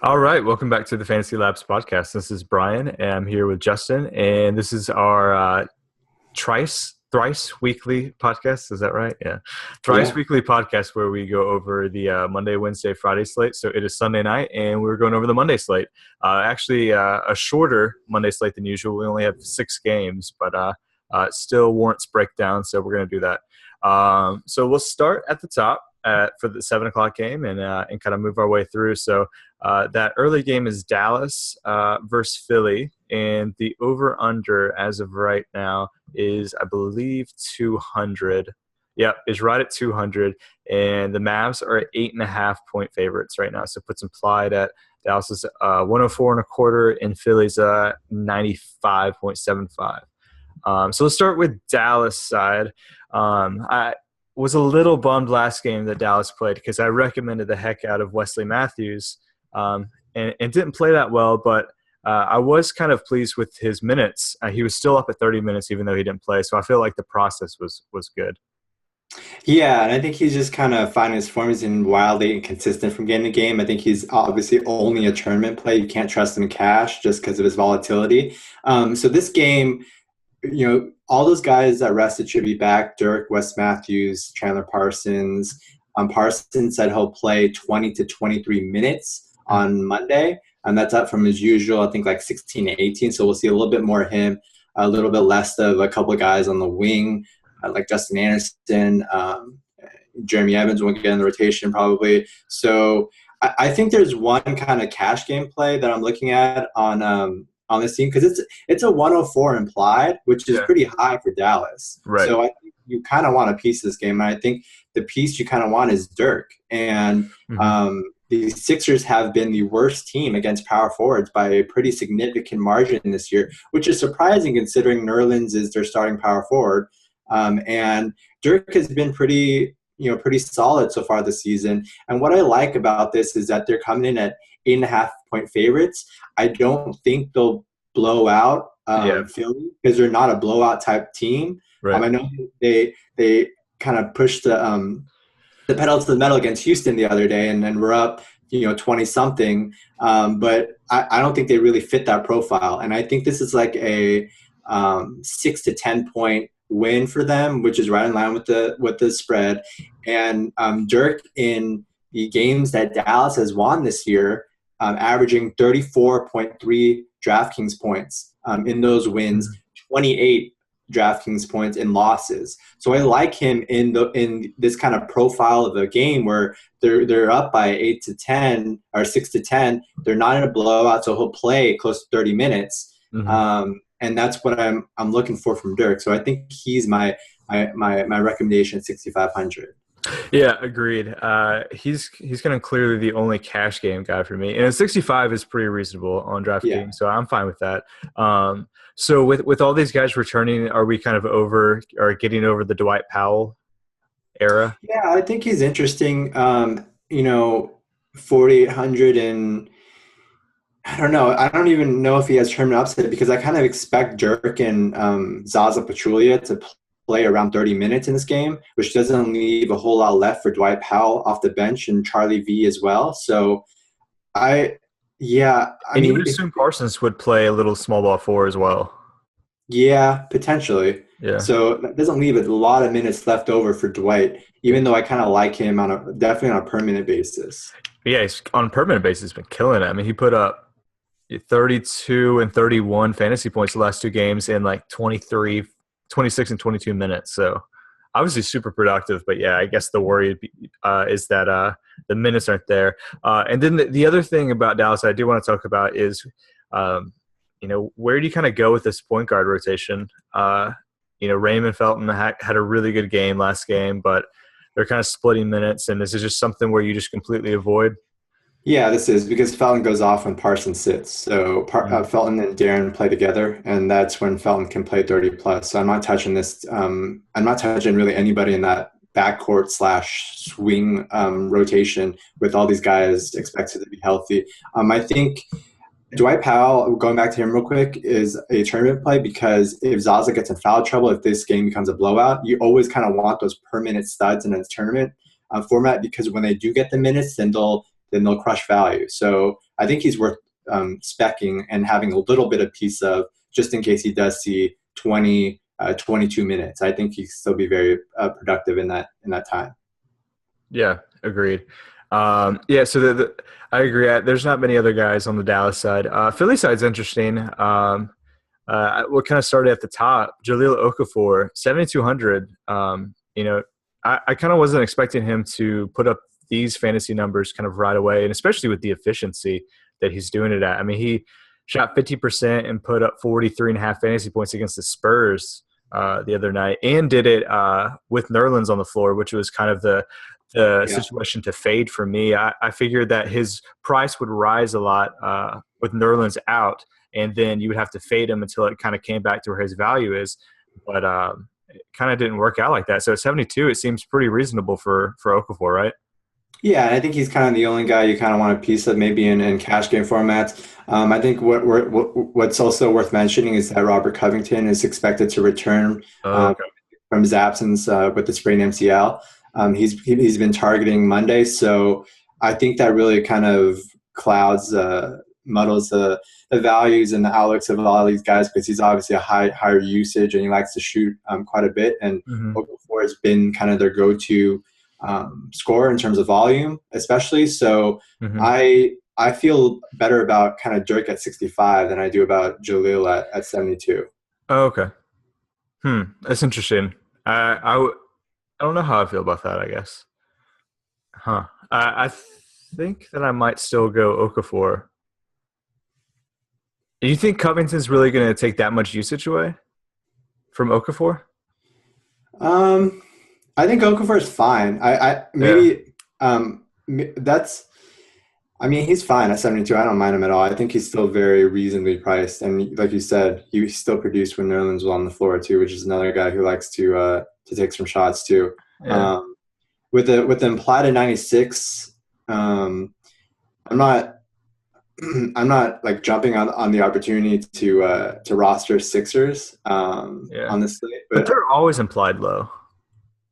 All right, welcome back to the Fantasy Labs podcast. This is Brian, and I'm here with Justin, and this is our thrice weekly podcast. Is that right? Yeah, thrice Yeah. weekly podcast where we go over the Monday, Wednesday, Friday slate. So it is Sunday night, and we're going over the Monday slate. Actually, a shorter Monday slate than usual. We only have 6 games, but still warrants breakdown. So we're going to do that. So we'll start at the top for the 7 o'clock game and kind of move our way through. So that early game is Dallas versus Philly, and the over-under as of right now is, I believe, 200. Yep, is right at 200, and the Mavs are at 8.5 point favorites right now. So puts implied at Dallas is 104 and a quarter, and Philly's 95.75. So let's start with Dallas side. I was a little bummed last game that Dallas played because I recommended the heck out of Wesley Matthews, and didn't play that well, but I was kind of pleased with his minutes. He was still up at 30 minutes even though he didn't play, so I feel like the process was good. Yeah, and I think he's just kind of finding his form. He's been wildly inconsistent from game to game. I think he's obviously only a tournament play. You can't trust him in cash just because of his volatility. So this game, all those guys that rested should be back. Dirk, Wes Matthews, Chandler Parsons. Parsons said he'll play 20 to 23 minutes on Monday, and that's up from his usual, I think, like 16 to 18. So we'll see a little bit more of him, a little bit less of a couple of guys on the wing, like Justin Anderson. Jeremy Evans won't get in the rotation probably. So I think there's one kind of cash game play that I'm looking at on this team because it's a 104 implied, which is Yeah. pretty high for Dallas. Right. So I think you kind of want a piece of this game, and I think the piece you kind of want is Dirk. And the Sixers have been the worst team against power forwards by a pretty significant margin this year, which is surprising considering Nerlens is their starting power forward. And Dirk has been pretty solid so far this season. And what I like about this is that they're coming in at 8.5 point favorites. I don't think they'll blow out Philly because they're not a blowout type team. Right. I know they kind of pushed the pedal to the metal against Houston the other day, and then we're up 20 something. But I don't think they really fit that profile. And I think this is like a 6 to 10 point win for them, which is right in line with the spread. And Dirk in the games that Dallas has won this year, averaging 34.3 DraftKings points in those wins, 28 DraftKings points in losses. So I like him in this kind of profile of a game where they're up by 8 to 10 or 6 to 10. They're not in a blowout, so he'll play close to 30 minutes. And that's what I'm looking for from Dirk. So I think he's my recommendation at 6,500. Yeah, agreed. He's kind of clearly the only cash game guy for me, and a 65 is pretty reasonable on DraftKings, Yeah. so I'm fine with that. So with all these guys returning, are we kind of over or getting over the Dwight Powell era? Yeah, I think he's interesting. 4,800, and I don't know. I don't even know if he has tournament upset because I kind of expect Dirk and Zaza Pachulia to play around 30 minutes in this game, which doesn't leave a whole lot left for Dwight Powell off the bench and Charlie V as well. So I And you mean, would assume Parsons would play a little small ball four as well. yeah, potentially. Yeah. So that doesn't leave a lot of minutes left over for Dwight, even though I kind of like him definitely on a permanent basis. But yeah, he's on a permanent basis been killing it. I mean, he put up 32 and 31 fantasy points the last 2 games in like 23, 26 and 22 minutes. So obviously super productive, but yeah, I guess the worry is that the minutes aren't there. And then the other thing about Dallas I do want to talk about is, where do you kind of go with this point guard rotation? Raymond Felton had a really good game last game, but they're kind of splitting minutes, and this is just something where you just completely avoid. Yeah, this is because Felton goes off when Parsons sits. So Felton and Darren play together, and that's when Felton can play 30 plus. So I'm not touching this. I'm not touching really anybody in that backcourt / swing rotation with all these guys expected to be healthy. I think Dwight Powell, going back to him real quick, is a tournament play because if Zaza gets in foul trouble, if this game becomes a blowout, you always kind of want those per-minute studs in a tournament format because when they do get the minutes, then they'll crush value. So I think he's worth speccing and having a little bit of piece of, just in case he does see 20, 22 minutes. I think he can still be very productive in that time. Yeah, agreed. Yeah, so I agree. There's not many other guys on the Dallas side. Philly side's interesting. What kind of started at the top? Jahlil Okafor, 7,200. I kind of wasn't expecting him to put up these fantasy numbers kind of right away, and especially with the efficiency that he's doing it at. I mean, he shot 50% and put up 43.5 fantasy points against the Spurs the other night, and did it with Nerlens on the floor, which was kind of the situation to fade for me. I figured that his price would rise a lot with Nerlens out, and then you would have to fade him until it kind of came back to where his value is. But it kind of didn't work out like that. So at 72, it seems pretty reasonable for Okafor, right? Yeah, and I think he's kind of the only guy you kind of want a piece of, maybe in cash game formats. I think what's also worth mentioning is that Robert Covington is expected to return from his absence with the sprained MCL. He's been targeting Monday, so I think that really kind of muddles the values and the outlooks of all these guys, because he's obviously a higher usage and he likes to shoot quite a bit. And Okafor has been kind of their go-to scorer in terms of volume, especially. So I feel better about kind of Dirk at 65 than I do about Jahlil at 72. Oh, okay. That's interesting. I don't know how I feel about that, I guess. I think that I might still go Okafor. Do you think Covington's really going to take that much usage away from Okafor? I think Okafor is fine. He's fine at 72. I don't mind him at all. I think he's still very reasonably priced. And like you said, he still produced when Nerlens was on the floor too, which is another guy who likes to take some shots too. Yeah. With the implied at 96, I'm not like jumping on the opportunity to roster Sixers on this slate, but they're always implied low.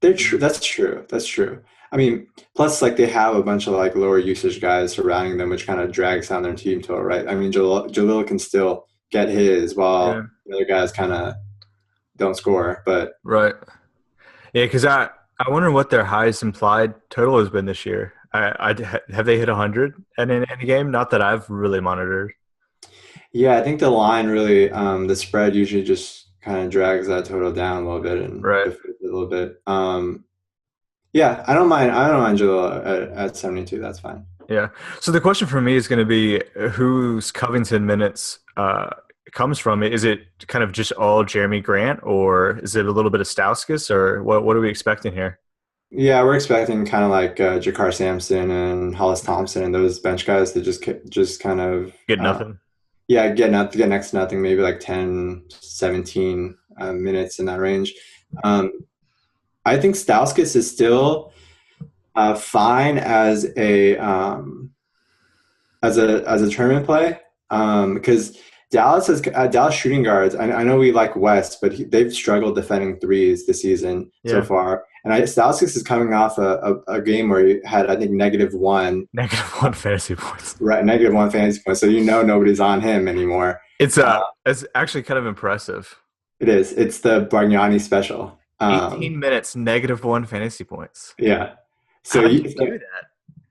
They're true. That's true. I mean, plus like they have a bunch of like lower usage guys surrounding them, which kind of drags down their team total, right? I mean, Jahlil can still get his while the other guys kind of don't score, but right. Yeah, because I wonder what their highest implied total has been this year. Have they hit 100 in any game? Not that I've really monitored. Yeah, I think the line really, the spread usually just kind of drags that total down a little bit and a little bit. Yeah, I don't mind Jahlil at 72. That's fine. Yeah. So the question for me is going to be whose Covington minutes comes from. Is it kind of just all Jeremy Grant, or is it a little bit of Stauskas, or what are we expecting here? Yeah, we're expecting kind of like Jakar Sampson and Hollis Thompson and those bench guys that just kind of get nothing. Get next to nothing, maybe like 10, 17 minutes in that range. I think Stauskas is still fine as a tournament play because Dallas shooting guards. I know we like West, but they've struggled defending threes this season so far. And Stauskas is coming off a game where he had, I think, -1. -1 fantasy points. Right, -1 fantasy points. So nobody's on him anymore. It's actually kind of impressive. It is. It's the Bargnani special. 18 minutes, -1 fantasy points. Yeah. So how do you do that?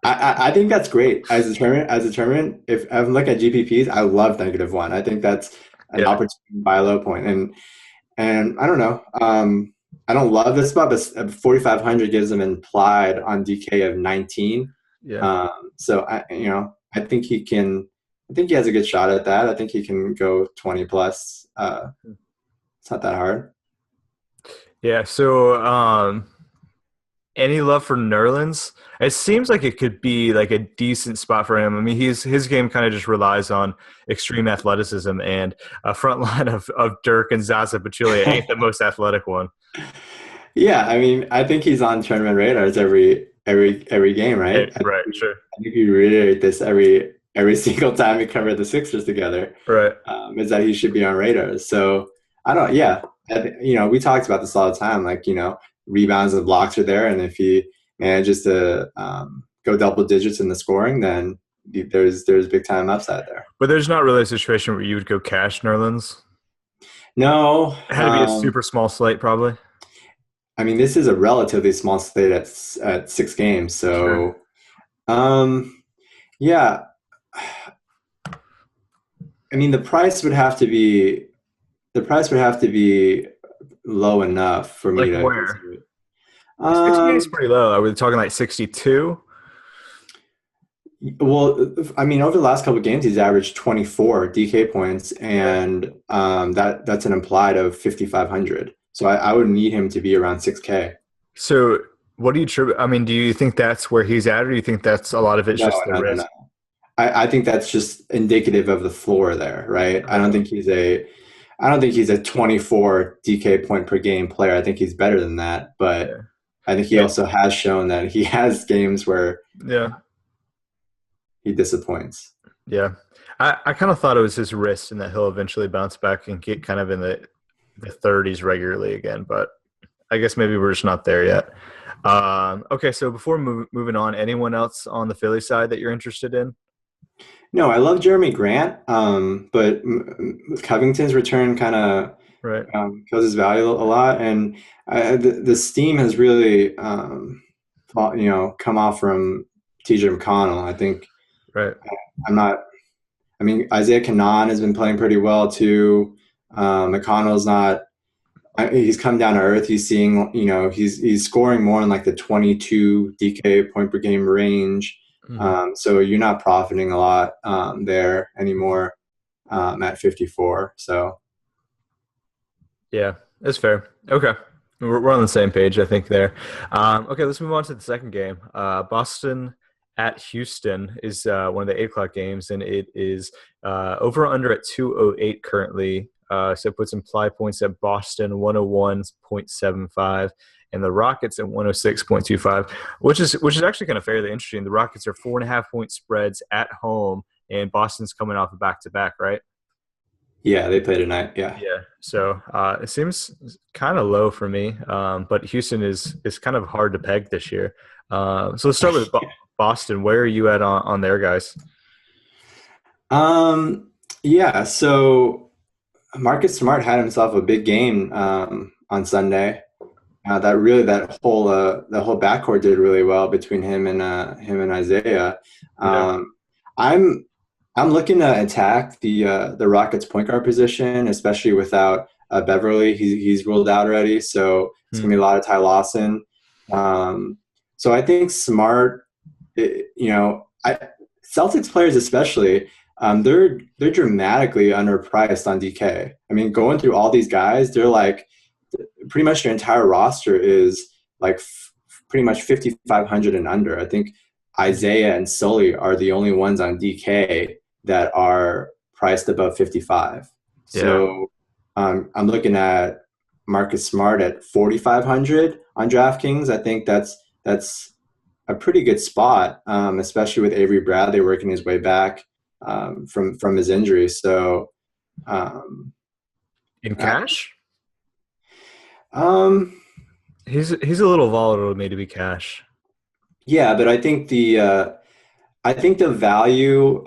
I think that's great as a tournament. If I'm looking at GPPs, I love -1. I think that's an opportunity by a low point. And I don't know. I don't love this spot, but 4,500 gives them implied on DK of 19. Yeah. So I think he can. I think he has a good shot at that. I think he can go 20 plus. It's not that hard. Yeah. So, any love for Nerlens? It seems like it could be like a decent spot for him. I mean, his game kind of just relies on extreme athleticism, and a front line of Dirk and Zaza Pachulia ain't the most athletic one. Yeah, I mean, I think he's on tournament radars every game, right? Right, sure. I think we reiterate this every single time we cover the Sixers together. Right. Is that he should be on radars. So we talked about this all the time. Like, rebounds and blocks are there, and if he manages to go double digits in the scoring, then there's big time upside there. But there's not really a situation where you would go cash Nerlens. No, It had to be a super small slate, probably. I mean, this is a relatively small slate at 6 games, Sure. so yeah. I mean, the price would have to be low enough for me Like to where? consider it. 68 is Um, pretty low. Are we talking like 62? well, I mean, over the last couple of games, he's averaged 24 DK points, Yeah. and that's an implied of 5,500. So I would need him to be around 6K. So what do you attribute? I mean, do you think that's where he's at, or do you think that's a lot of it's No, just the no, no, no. risk? I think that's just indicative of the floor there, right? Okay. I don't think he's a 24 DK point per game player. I think he's better than that, but Yeah. I think he Yeah. also has shown that he has games where Yeah. he disappoints. Yeah. I kind of thought it was his wrist and that he'll eventually bounce back and get kind of in the 30s regularly again, but I guess maybe we're just not there yet. Okay, so before moving on, anyone else on the Philly side that you're interested in? No, I love Jeremy Grant, but Covington's return kind of Right. kills his value a lot, and the steam has really, come off from TJ McConnell. I think Right. I'm not. I mean, Isaiah Kanan has been playing pretty well too. McConnell's not. He's come down to earth. He's seeing, he's scoring more in like the 22 DK point per game range. Mhm. So you're not profiting a lot there anymore at 54. So Yeah, that's fair. Okay. We're on the same page, I think, there. Okay, let's move on to the second game. Boston at Houston is one of the 8 o'clock games, and it is over under at 208 currently. So it puts implied points at Boston 101.75 and the Rockets at 106.25, which is actually kind of fairly interesting. The Rockets are 4.5 point spreads at home, and Boston's coming off a back-to-back, right? yeah, they play tonight. Yeah. Yeah, so it seems kind of low for me, but Houston is kind of hard to peg this year. So let's start with Boston. Where are you at on their guys? Yeah. So Marcus Smart had himself a big game on Sunday. That whole backcourt did really well between him and Isaiah. Yeah, I'm I'm looking to attack the Rockets point guard position, especially without Beverly. He's ruled out already, so it's hmm. gonna be a lot of Ty Lawson. So I think Smart, Celtics players especially, they're dramatically underpriced on DK. I mean, going through all these guys, they're like pretty much their entire roster is like pretty much 5,500 and under. I think Isaiah and Sully are the only ones on DK that are priced above 55. Yeah, So I'm looking at Marcus Smart at 4,500 on DraftKings. I think that's a pretty good spot, especially with Avery Bradley working his way back from his injury. So, in uh, cash, um, he's a little volatile to me to be cash. yeah, but I think the value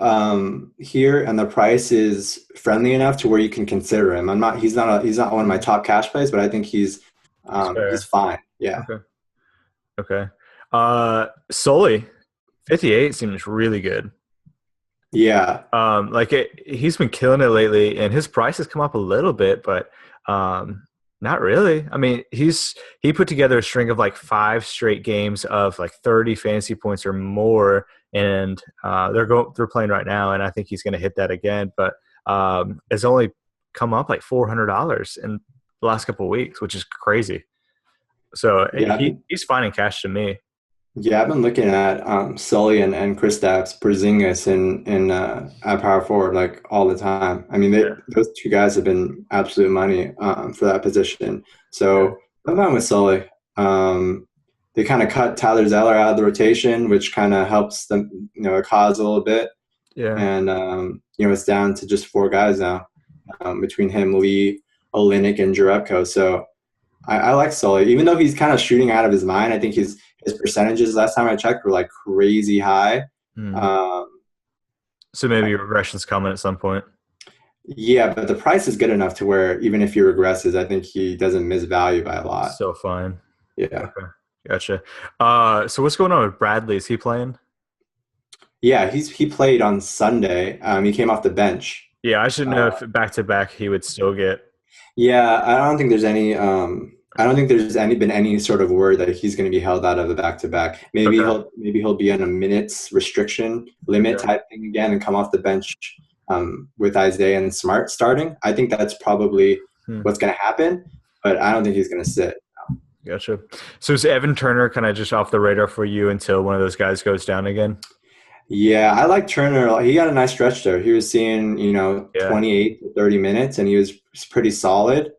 here and the price is friendly enough to where you can consider him. He's not one of my top cash plays, but I think he's He's he's fair. fine. Yeah. Okay. Okay. Sully, 58 seems really good. Yeah. He's been killing it lately, and his price has come up a little bit, but not really. I mean, he put together a string of like 5 straight games of like 30 fantasy points or more, and they're playing right now, and I think he's going to hit that again. But it's only come up like $400 in the last couple of weeks, which is crazy. So Yeah. he's finding cash to me. Yeah, I've been looking at Sully and Kristaps Porzingis at power forward like all the time. I mean, Yeah, those two guys have been absolute money for that position. yeah, So I'm fine with Sully. They kind of cut Tyler Zeller out of the rotation, which kind of helps them, a cause a little bit. yeah. And it's down to just 4 guys now between him, Lee, Olynyk, and Jerebko. So I like Sully, even though he's kind of shooting out of his mind. I think his percentages last time I checked were like crazy high. Hmm. Um, So maybe regression's coming at some point. Yeah, but the price is good enough to where even if he regresses, I think he doesn't miss value by a lot. So fine. Yeah. Okay. Gotcha. So what's going on with Bradley? Is he playing? Yeah, he played on Sunday. He came off the bench. Yeah, I should know if back to back he would still get. Yeah, I don't think there's any. I don't think there's been any sort of word that he's going to be held out of the back to back. Okay. Maybe he'll be on a minutes restriction limit Yeah. type thing again and come off the bench with Isaiah and Smart starting. I think that's probably Hmm. what's going to happen, but I don't think he's going to sit. Gotcha. So is Evan Turner kind of just off the radar for you until one of those guys goes down again? Yeah, I like Turner. He got a nice stretch there. He was seeing, Yeah. 28 to 30 minutes and he was pretty solid.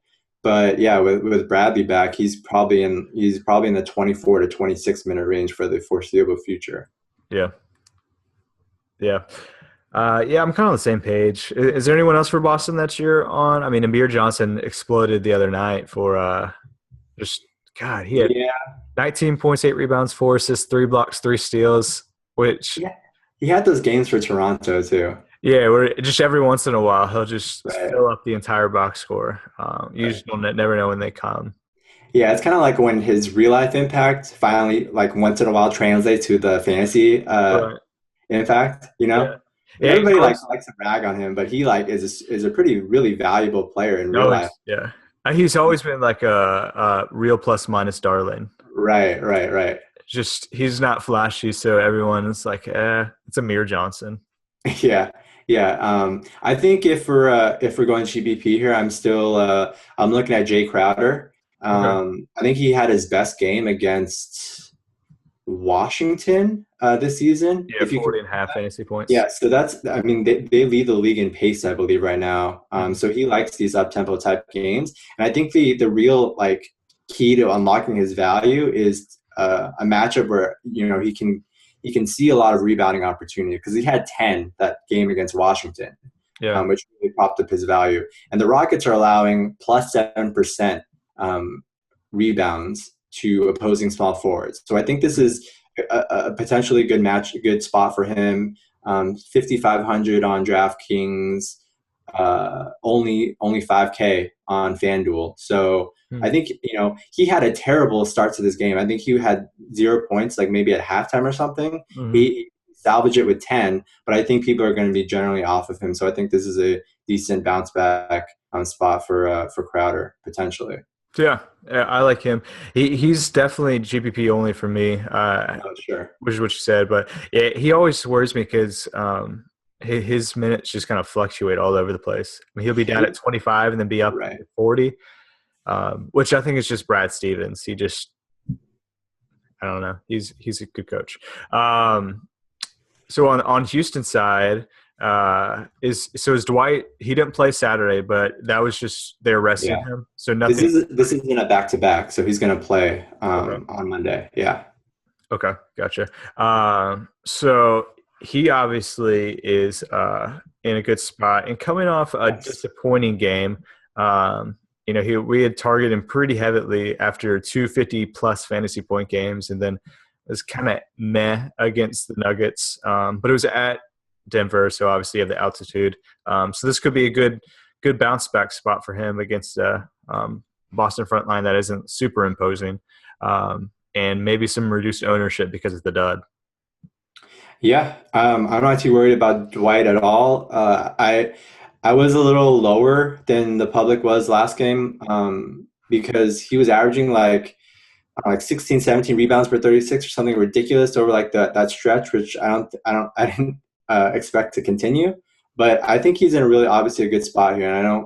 But yeah, with Bradley back, he's probably in the 24 to 26-minute range for the foreseeable future. Yeah. Yeah. Yeah, I'm kind of on the same page. Is there anyone else for Boston that you're on? I mean, Amir Johnson exploded the other night for just God. He had Yeah, 19 points, 8 rebounds, 4 assists, 3 blocks, 3 steals. Which yeah. He had those games for Toronto too. yeah, we're just every once in a while he'll just Right. fill up the entire box score. You Right. just don't never know when they come. Yeah, it's kind of like when his real life impact finally, like once in a while, translates to the fantasy Right. impact. Yeah. Like Yeah. He's everybody always likes to brag on him, but he is a pretty really valuable player in real life. always yeah. He's always been like a real plus minus darling. Right, right, right. Just he's not flashy, so everyone's like, it's Amir Johnson. Yeah, yeah. I think if we're going GBP here, I'm looking at Jay Crowder. Okay. I think he had his best game against Washington this season. Yeah, If you can, 40.5 fantasy points. yeah. So I mean, they lead the league in pace, I believe, right now. Mhm. So he likes these up tempo type games, and I think the real like key to unlocking his value is a matchup where he can see a lot of rebounding opportunity because he had 10 that game against Washington, Yeah. which really propped up his value. And the Rockets are allowing plus 7% rebounds to opposing small forwards. So I think this is a potentially a good spot for him. 5,500 on DraftKings, only 5K on FanDuel. So Hmm. I think he had a terrible start to this game. I think he had 0 points, like maybe at halftime or something. Mhm. He salvaged it with 10, but I think people are going to be generally off of him. So I think this is a decent bounce back spot for Crowder potentially. Yeah, yeah, I like him. He's definitely GPP only for me, Oh, sure. which is what you said. But yeah, he always worries me because his minutes just kind of fluctuate all over the place. I mean, he'll be down at 25 and then be up Right. at 40, which I think is just Brad Stevens. I don't know. He's a good coach. So on Houston side, is Dwight? He didn't play Saturday, but that was just they're resting Yeah. him. So nothing. This isn't a back to back, so he's going to play Okay. on Monday. Yeah. Okay, gotcha. So he obviously is in a good spot and coming off a Yes. disappointing game. We had targeted him pretty heavily after 250 plus fantasy point games, and then it was kind of meh against the Nuggets. But it was at Denver, so obviously you have the altitude. So this could be a good bounce back spot for him against Boston front line that isn't super imposing. And maybe some reduced ownership because of the dud. Yeah. I'm not too worried about Dwight at all. I was a little lower than the public was last game because he was averaging like 16, 17 rebounds per 36 or something ridiculous over like that stretch, which I didn't expect to continue. But I think he's in a really obviously a good spot here, and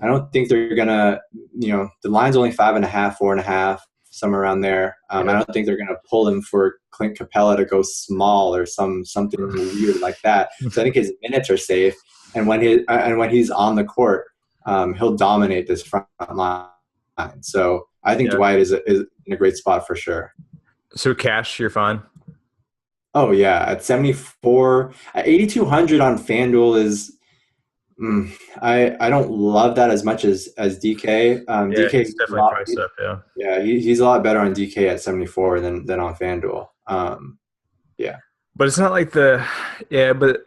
I don't think they're gonna, the line's only 5.5, 4.5, somewhere around there. I Yeah. don't think they're gonna pull him for Clint Capella to go small or something weird like that. So I think his minutes are safe, and when he's on the court, he'll dominate this front line. So I think Yeah. Dwight is in a great spot for sure. So cash, you're fine. Oh yeah, at 74, at 8,200 on FanDuel is. I don't love that as much as DK. Yeah, DK, he's definitely priced up. Yeah. yeah, he's a lot better on DK at 74 than on FanDuel. Yeah, But it's not like the yeah, but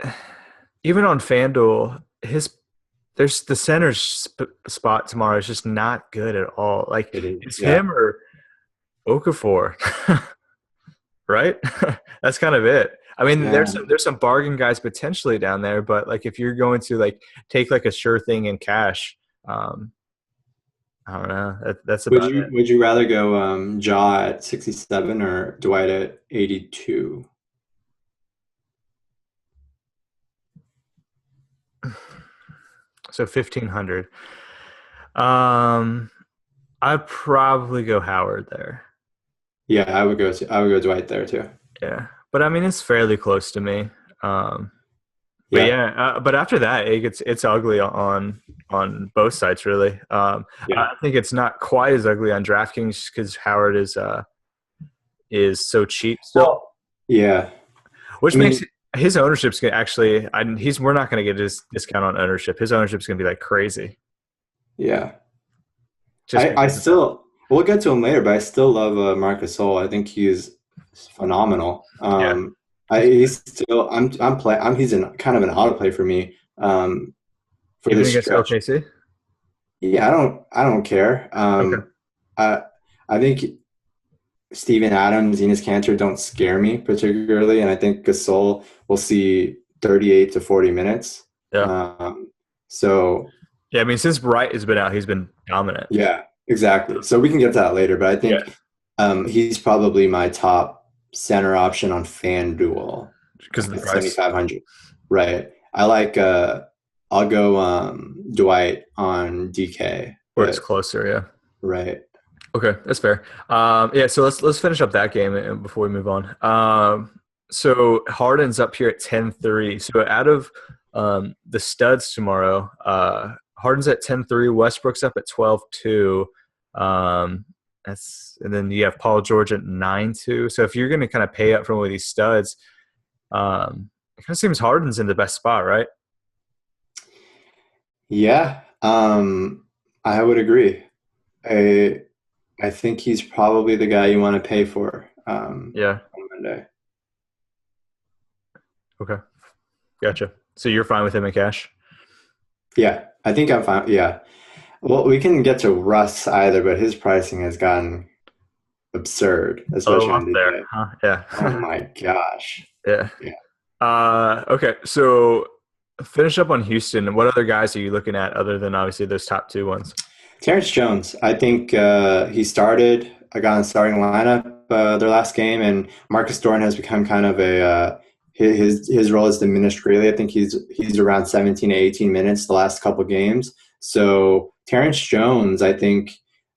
even on FanDuel, there's the center spot tomorrow is just not good at all. Like It is. it's Yeah. him or Okafor, right? That's kind of it. I mean, Yeah. there's some bargain guys potentially down there, but like if you're going to like take like a sure thing in cash, um, I don't know. That's about it. Would you rather go Ja at 67 or Dwight at 82? So 1,500. Um, I'd probably go Howard there. Yeah, I would go Dwight there too. Yeah, but I mean it's fairly close to me. Um, but Yeah. yeah, but after that, it's ugly on both sides really. Yeah. I think it's not quite as ugly on DraftKings because Howard is so cheap still, Well, yeah. I which makes mean, his ownership's gonna actually. We're not going to get his discount on ownership. His ownership's going to be like crazy yeah. just I because of that. still we'll get to him later, but I still love Marcus Sol. I think he's phenomenal. Yeah, He's still he's in kind of an autoplay for me for even this against stretch. OKC. Yeah, I don't care. Okay. I I think Steven Adams, Enes Kanter don't scare me particularly, and I think Gasol will see 38 to 40 minutes. Yeah. Um, so Yeah. I mean, since Bright has been out, he's been dominant. yeah, exactly. So we can get to that later, but I Yeah. think he's probably my top center option on FanDuel Because of the at price. 7,500. Right. I like I'll go Dwight on DK, Where it's but closer, yeah. right. Okay, that's fair. Yeah, so let's finish up that game before we move on. So Harden's up here at 10-3. So out of the studs tomorrow, Harden's at 10-3. Westbrook's up at 12-2. And then you have Paul George at 9-2. So if you're going to kind of pay up from one of these studs, it kind of seems Harden's in the best spot, right? Yeah, I would agree. I I think he's probably the guy you want to pay for Yeah. on Monday. Okay, gotcha. So you're fine with him in cash? Yeah, I think I'm fine. Yeah. Well, we can get to Russ either, but his pricing has gotten absurd, Oh, especially on up there, DK. huh? Oh Yeah. my gosh. Yeah. Yeah. Okay, so finish up on Houston. What other guys are you looking at other than obviously those top two ones? Terrence Jones, I think he started, I got in the starting lineup their last game, and Marcus Thornton has become kind of a his role has diminished greatly. I think he's around 17 to 18 minutes the last couple games. So Terrence Jones, I think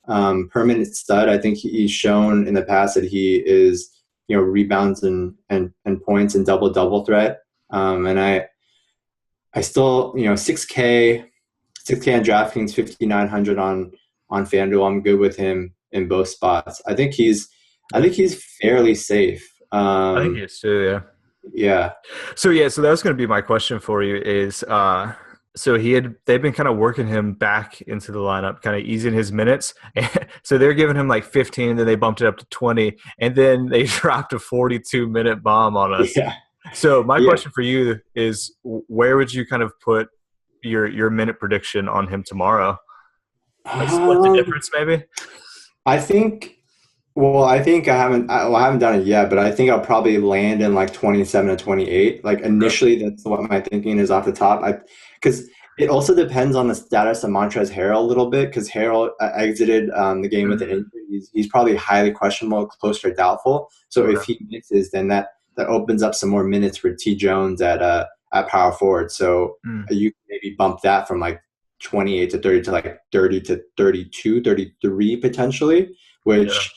permanent stud. I think he's shown in the past that he is rebounds and points and double threat. And I still 6K on DraftKings, 5,900 on FanDuel. I'm good with him in both spots. I Yeah, think he's fairly safe. I think he is too. Yeah. Yeah, So that was going to be my question for you is so they've been kind of working him back into the lineup, kind of easing his minutes. So they're giving him like 15, and then they bumped it up to 20, and then they dropped a 42-minute bomb on us. yeah, So my yeah. question for you is, where would you kind of put your minute prediction on him tomorrow? Like split the Um, difference, maybe. I think. Well, I think I haven't done it yet, but I think I'll probably land in like 27 to 28. Like Okay. initially, that's what my thinking is off the top. Because it also depends on the status of Montrezl Harrell a little bit. Because Harrell exited the game with an Mm, injury. He's probably highly questionable, close to doubtful. So if okay. he misses, then that opens up some more minutes for T Jones at power forward. So Mm, you can maybe bump that from like 28 to 30 to like 30 to 32, 33 potentially, yeah. which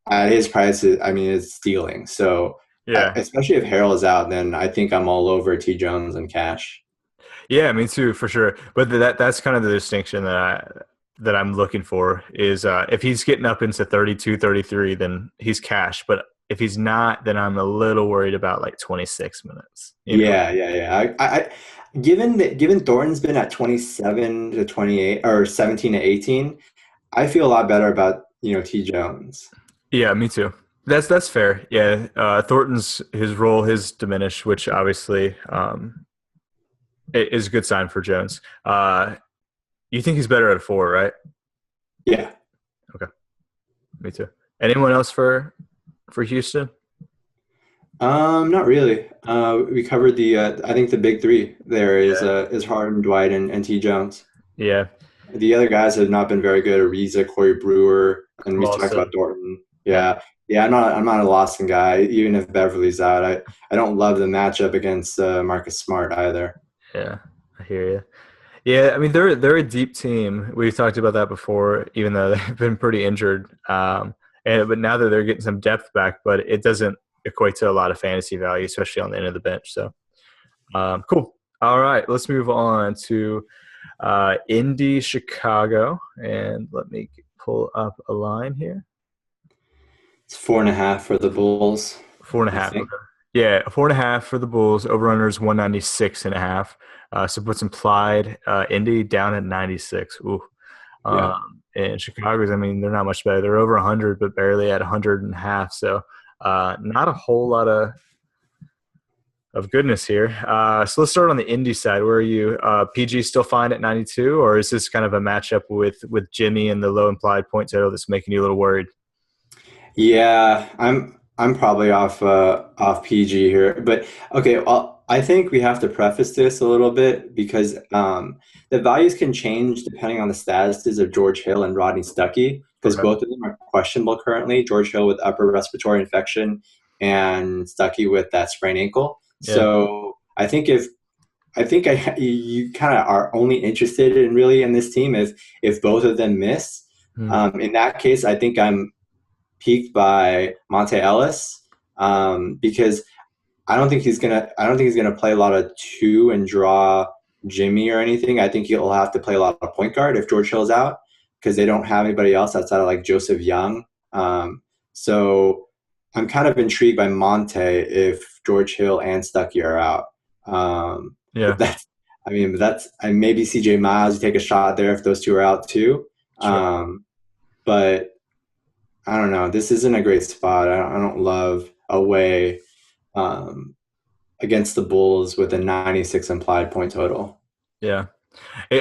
at his price, I mean, it's stealing. So, Yeah. especially if Harrell is out, then I think I'm all over T Jones and cash. Yeah, me too, for sure. But that's kind of the distinction that I'm looking for is if he's getting up into 32, 33, then he's cash. But if he's not, then I'm a little worried about like 26 minutes. You know? Yeah, yeah, yeah. Given Thornton's been at 27 to 28 or 17 to 18, I feel a lot better about T Jones. Yeah, me too. That's fair. Yeah, Thornton's his role has diminished, which obviously It is a good sign for Jones. You think he's better at a 4, right? Yeah. Okay, me too. Anyone else for Houston? Not really. We covered the. I think the big three there Yeah, is Harden, Dwight, and T. Jones. yeah. The other guys have not been very good. Ariza, Corey Brewer, and we talked about Lawson. Dorton. Yeah, Yeah, yeah. I'm not a Lawson guy. Even if Beverly's out, I don't love the matchup against Marcus Smart either. yeah. I hear you. Yeah, I mean they're a deep team. We've talked about that before, even though they've been pretty injured. But now that they're getting some depth back, but it doesn't equate to a lot of fantasy value, especially on the end of the bench. So cool. All right, let's move on to Indy, Chicago, and let me pull up a line here. It's 4.5 for the Bulls, Four and a I half. think. Okay. Yeah, 4.5 for the Bulls. Over/under is 196.5. So what's implied? Indy down at 96. Ooh. Yeah. And Chicago's, I mean, they're not much better. They're over 100, but barely at 100 and a half. So not a whole lot of goodness here. So let's start on the Indy side. Where are you? PG still fine at 92, or is this kind of a matchup with Jimmy and the low implied point total that's making you a little worried? Yeah, I'm probably off PG here, but okay. I think we have to preface this a little bit because the values can change depending on the statuses of George Hill and Rodney Stuckey because Okay. both of them are questionable currently. George Hill with upper respiratory infection and Stuckey with that sprained ankle. Yeah. So I think you kind of are only interested in really in this team if both of them miss. Hmm. In that case, I think I'm peaked by Monte Ellis because I don't think he's gonna play a lot of two and draw Jimmy or anything. I think he'll have to play a lot of point guard if George Hill's out because they don't have anybody else outside of like Joseph Young. So I'm kind of intrigued by Monte if George Hill and Stuckey are out. But Yeah. that's maybe CJ Miles. You take a shot there if those two are out too. Sure. But I don't know. This isn't a great spot. I don't love away um, against the Bulls with a 96 implied point total. Yeah.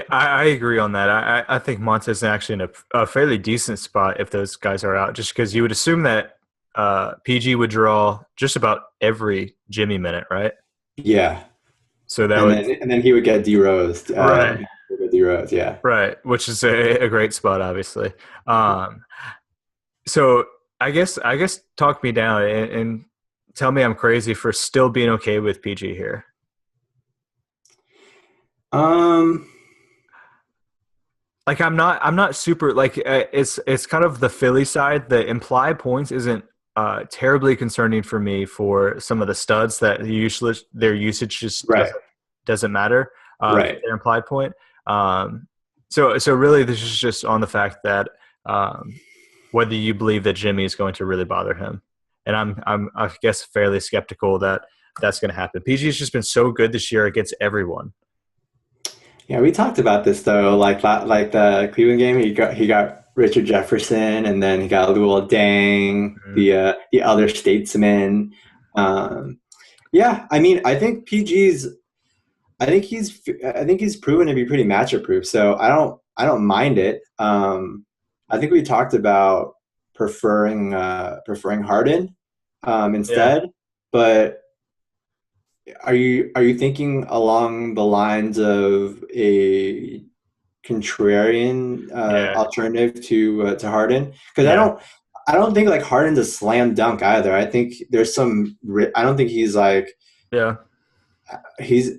I agree on that. I think Montez is actually in a fairly decent spot if those guys are out, just because you would assume that PG would draw just about every Jimmy minute, right? Yeah, So that and would then he would get D Rose. right, D Rose. Yeah. right, which is a great spot, obviously. Um, so I guess talk me down and tell me I'm crazy for still being okay with PG here. Um. Like I'm not super like it's kind of the Philly side. The implied points isn't terribly concerning for me for some of the studs that usually their usage just Right. doesn't matter for Right. their implied point. Um, so really this is just on the fact that um, whether you believe that Jimmy is going to really bother him, and I guess fairly skeptical that that's going to happen. PG has just been so good this year against everyone. Yeah, we talked about this though. Like the Cleveland game, he got Richard Jefferson, and then he got Luol Deng, Mhm. the other statesman. Um, yeah, I mean, I think he's proven to be pretty matchup proof. So I don't mind it. I think we talked about preferring Harden Yeah, instead, but are you thinking along the lines of a contrarian yeah, alternative to Harden? Because I yeah, don't I don't think like Harden's a slam dunk either. I think there's I don't think yeah. he's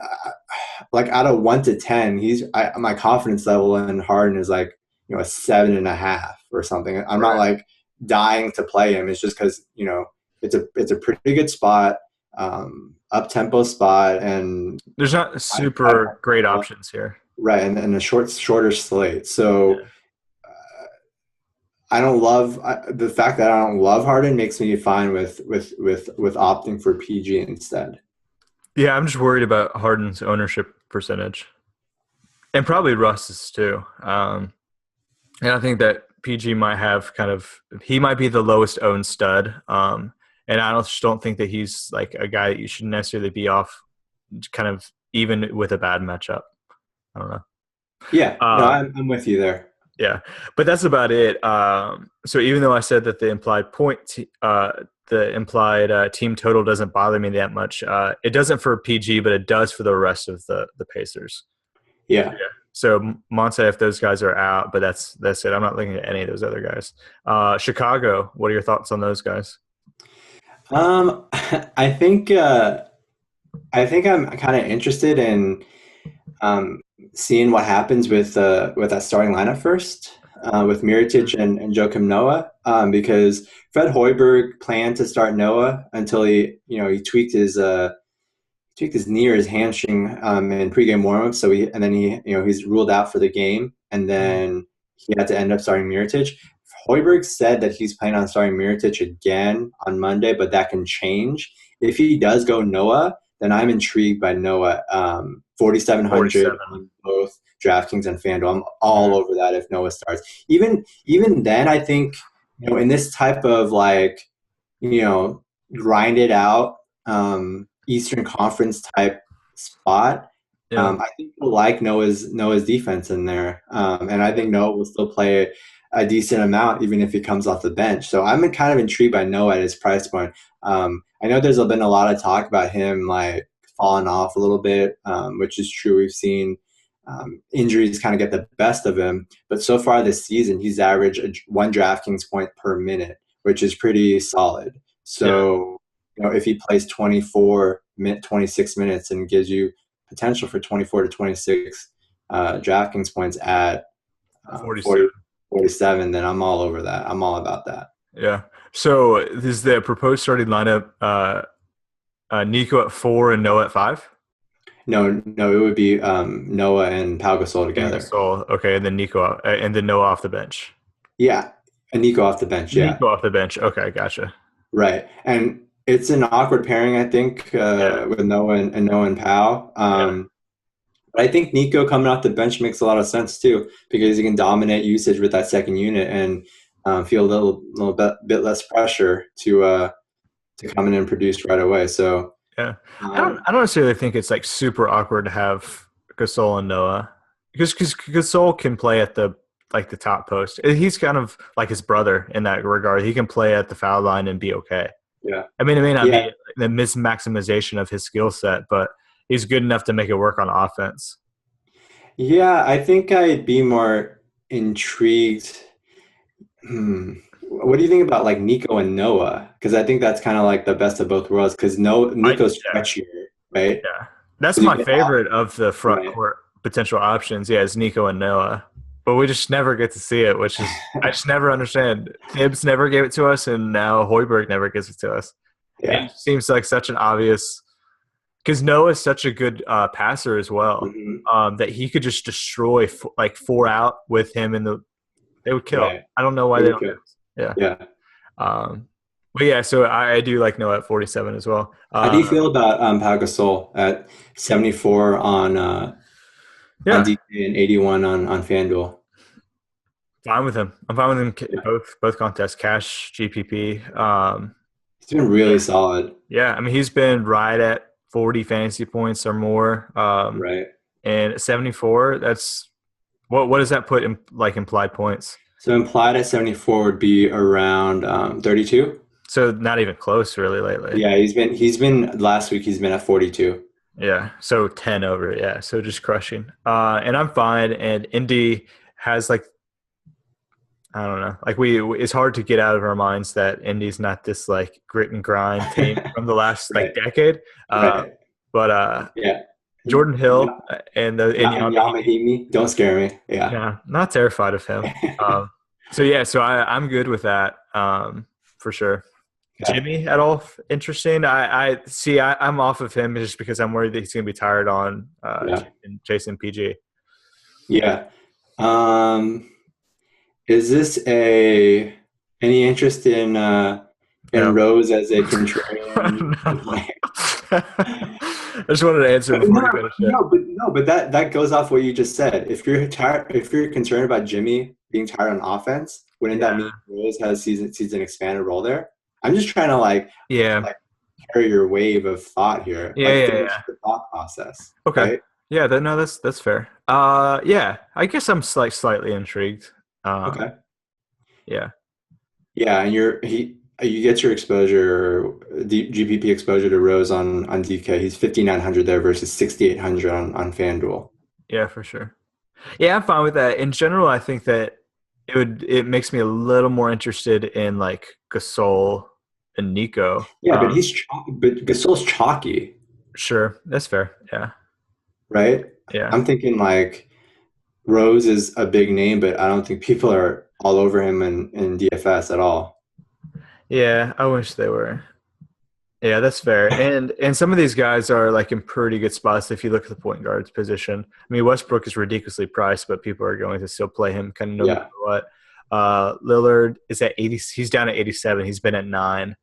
like out of 1 to 10. My confidence level in Harden is like a 7.5 or something. I'm not Right. like dying to play him. It's just because it's a pretty good spot, up tempo spot, and There's not I super great options here. right and a shorter slate. So Yeah. I don't love the fact that I don't love Harden makes me fine with opting for PG instead. Yeah, I'm just worried about Harden's ownership percentage and probably Russ's too. And I think that PG might have he might be the lowest owned stud. And I just don't think that he's like a guy that you should necessarily be off kind of even with a bad matchup. I don't know. Yeah, no, Um, I'm with you there. yeah, but that's about it. So even though I said that the implied team total doesn't bother me that much, it doesn't for PG, but it does for the rest of the Pacers. Yeah. So Monte, if those guys are out, but that's it. I'm not looking at any of those other guys. Chicago, what are your thoughts on those guys? I think I'm kind of interested in um, seeing what happens with that starting lineup first, with Mirotic and Joakim Noah, because Fred Hoiberg planned to start Noah until he tweaked his knee or his hamstring in pregame warmup. And then he's ruled out for the game, and then he had to end up starting Mirotic. Hoiberg said that he's planning on starting Mirotic again on Monday, but that can change. If he does go Noah, then I'm intrigued by Noah. 4,700 47. on both DraftKings and FanDuel. I'm all over that if Noah starts. Even then, I think in this type of grind it out Eastern Conference type spot. Yeah. I think we'll like Noah's defense in there, and I think Noah will still play a decent amount even if he comes off the bench. So I'm kind of intrigued by Noah at his price point. I know there's been a lot of talk about him like falling off a little bit, which is true. We've seen injuries kind of get the best of him, but so far this season he's averaged one DraftKings point per minute, which is pretty solid. Yeah. So if he plays 26 minutes and gives you potential for 24 to 26 DraftKings points at 40, 47. 47, then I'm all over that. I'm all about that. Yeah. So this is the proposed starting lineup. Nico at 4 and Noah at 5. No, it would be Noah and Pau Gasol And together. Gasol, okay, and then and then Noah off the bench. Yeah, and Nico off the bench. Yeah, Nico off the bench. Okay, gotcha. right. And it's an awkward pairing, I think, Yeah, with Noah and Noah and Pau. yeah, But I think Nico coming off the bench makes a lot of sense too, because he can dominate usage with that second unit and feel a little bit less pressure to come in and produce right away. So yeah. um, I don't necessarily think it's like super awkward to have Gasol and Noah because Gasol can play at the top post. He's kind of like his brother in that regard. He can play at the foul line and be okay. yeah, I mean, it may not yeah, be the maximization of his skill set, but he's good enough to make it work on offense. yeah. I think I'd be more intrigued. What do you think about like Nico and Noah? Because I think that's kind of like the best of both worlds. Because Nico's Yeah, stretchier, right? yeah. That's 'Cause you my get favorite of the front right. court potential options. Yeah, is Nico and Noah. But we just never get to see it, which is I just never understand. Tibbs never gave it to us, and now Hoiberg never gives it to us. Yeah. It seems like such an obvious because Noah is such a good passer as well Hmm. that he could just destroy like 4 out with him in the. They would kill. Right. I don't know why It they would don't. go. Yeah. Yeah. But yeah, so I do like Noah at 47 as well. How do you feel about Pau Gasol at 74 on Yeah, DK and 81 on FanDuel? fine with him. I'm fine with him Yeah. both contests, cash, GPP. He's been really solid. Yeah, I mean he's been right at 40 fantasy points or more. Right. And 74, that's what does that put in like implied points? So implied at 74 would be around 32. So not even close really lately. Yeah, he's been last week he's been at 42. Yeah, so 10 over. Yeah, so just crushing. And I'm fine. And Indy has like I don't know. Like it's hard to get out of our minds that Indy's not this like grit and grind team from the last like Right. decade. Uh, Right. but Yeah. Jordan Hill and the and And Yamahimi, Yamahimi, don't scare me. Yeah. yeah, not terrified of him. Um, so yeah, so I'm good with that for sure. Okay. Jimmy at all interesting? I see. I'm off of him just because I'm worried that he's going to be tired on Yeah. chasing PG. Yeah. Um, is this any interest in No. Rose as a contrarian? No. I just wanted to answer before No, you finish it. but that goes off what you just said. If you're concerned about Jimmy being tired on offense, wouldn't that Yeah. mean Rose has season expanded role there? I'm just trying to like Yeah. carry your wave of thought here. Yeah, Like yeah, finish yeah. the thought process, Okay. right? Yeah, no, that's fair. Yeah, I guess I'm slightly intrigued. Okay. Yeah, Yeah, and you get your exposure, GPP exposure to Rose on DK. He's 5,900 there versus 6,800 on FanDuel. yeah, for sure. Yeah, I'm fine with that. In general, I think that it makes me a little more interested in like Gasol and Nico. Yeah, but but Gasol's chalky, Sure, that's fair. Yeah, right? yeah, I'm thinking like Rose is a big name, but I don't think people are all over him in DFS at all. yeah. I wish they were. Yeah, that's fair. And some of these guys are like in pretty good spots if you look at the point guard's position. I mean, Westbrook is ridiculously priced, but people are going to still play him kind of no matter Yeah, what. Lillard is at 80. He's down at 87. He's been at 9.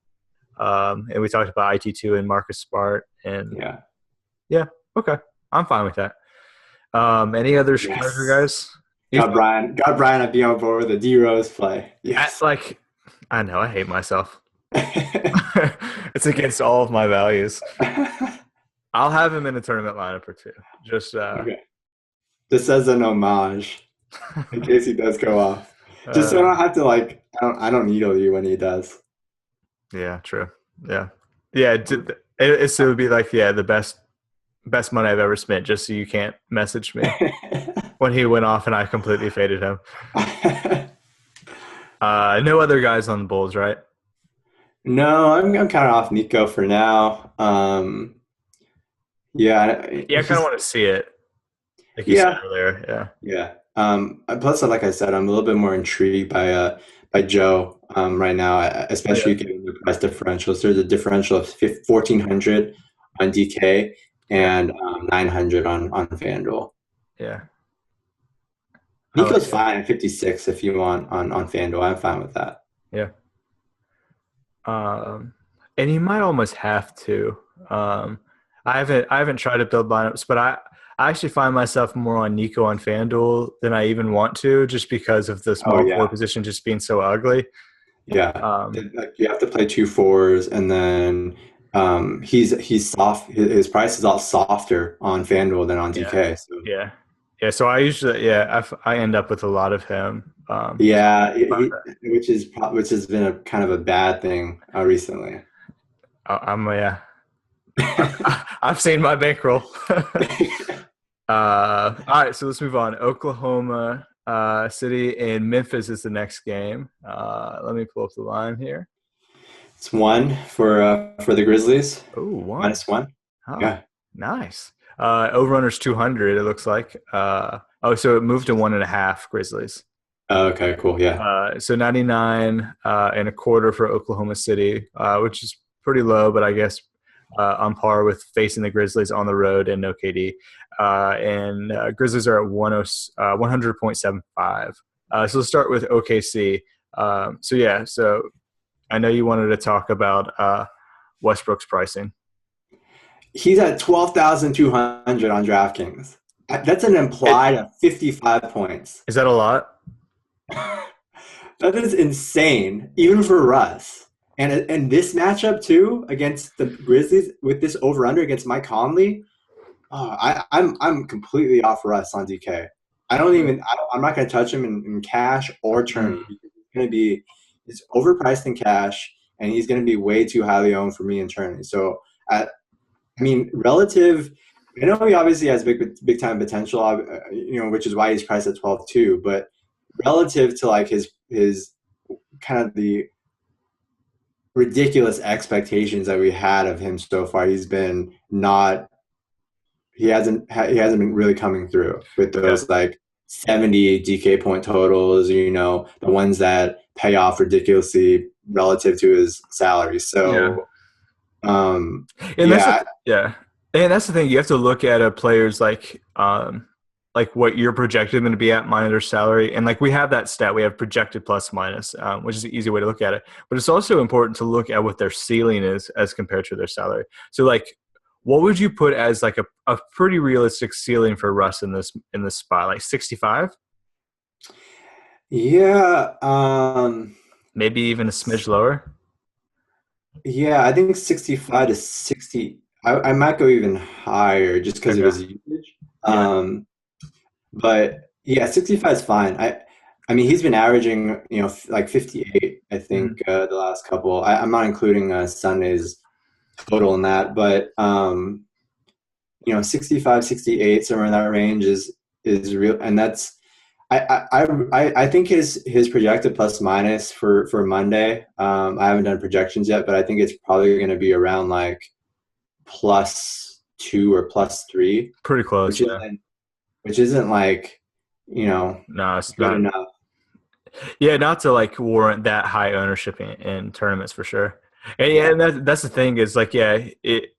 And we talked about IT2 and Marcus Smart. And yeah. yeah, okay, I'm fine with that. Any other Chicago Yes. guys? You Got Brian. I'd be on board with the D Rose play. at, Yes. like, I know I hate myself. It's against all of my values. I'll have him in a tournament lineup or two. Just Okay. Just as an homage, in case he does go off. Just so I uh, don't have to like I don't needle you when he does. yeah, true. Yeah, yeah. It would be like the best money I've ever spent. Just so you can't message me when he went off and I completely faded him. No other guys on the Bulls, right? No, I'm kind of off Nico for now. Yeah, Yeah, I kind of want to see it, like you said yeah, earlier. Yeah, yeah. Plus, like I said, I'm a little bit more intrigued by Joe right now, oh, yeah, especially given the price differentials. There's a differential of 1,400 on DK yeah, and 900 on FanDuel. yeah. I like Nico's it. fine at 56 if you want on FanDuel. I'm fine with that. Yeah. Um, and you might almost have to. Um, I haven't tried to build lineups, but I actually find myself more on Nico on FanDuel than I even want to, just because of the Oh small forward yeah, position just being so ugly. yeah. Um, Like, you have to play two fours, and then he's soft. His price is all softer on FanDuel than on yeah, DK. So yeah, yeah. So I usually, I end up with a lot of him. yeah, which has been a kind of a bad thing recently. Yeah, I've seen my bankroll. All right, so let's move on. Oklahoma City and Memphis is the next game. Let me pull up the line here. It's one for the Grizzlies, Oh, one. -1. Oh, Yeah. nice. Overrunner's 200, it looks like. So it moved to 1.5 Grizzlies. Oh, okay, cool. Yeah. So 99 and a quarter for Oklahoma City, which is pretty low, but I guess on par with facing the Grizzlies on the road and no KD. And Grizzlies are at 100.75. So let's start with OKC. So I know you wanted to talk about Westbrook's pricing. He's at 12,200 on DraftKings. That's an implied of 55 points. Is that a lot? That is insane, even for Russ. And this matchup too against the Grizzlies with this over under against Mike Conley, I'm completely off Russ on DK. I'm not going to touch him in cash or tourney because it's overpriced in cash and he's going to be way too highly owned for me in tourney. So I mean, relative. I know he obviously has big time potential, which is why he's priced at 12 too. But relative to like his kind of the ridiculous expectations that we had of him so far, he's been not. He hasn't been really coming through with Yeah. those like 70 DK point totals. The ones that pay off ridiculously relative to his salary. Yeah. So, And yeah, and that's the thing. You have to look at a player's like what you're projecting them to be at minus their salary, and like we have that stat. We have projected plus minus, which is an easy way to look at it. But it's also important to look at what their ceiling is as compared to their salary. So like, what would you put as like a pretty realistic ceiling for Russ in this spot? Like 65, yeah. maybe even a smidge lower. Yeah, I think 65 to 60. I might go even higher just because of Okay. his usage. Yeah. Um, but yeah, 65 is fine. I mean, he's been averaging, like 58, I Mhm. think, the last couple. I'm not including Sunday's total in that, but 65, 68, somewhere in that range is real, and that's I think his projected plus minus for Monday. I haven't done projections yet, but I think it's probably going to be around like +2 or +3, Pretty which close. Yeah. isn't like No, it's good not. enough. Yeah, not to like warrant that high ownership in tournaments for sure. And yeah, Yeah, and that's the thing is like yeah, it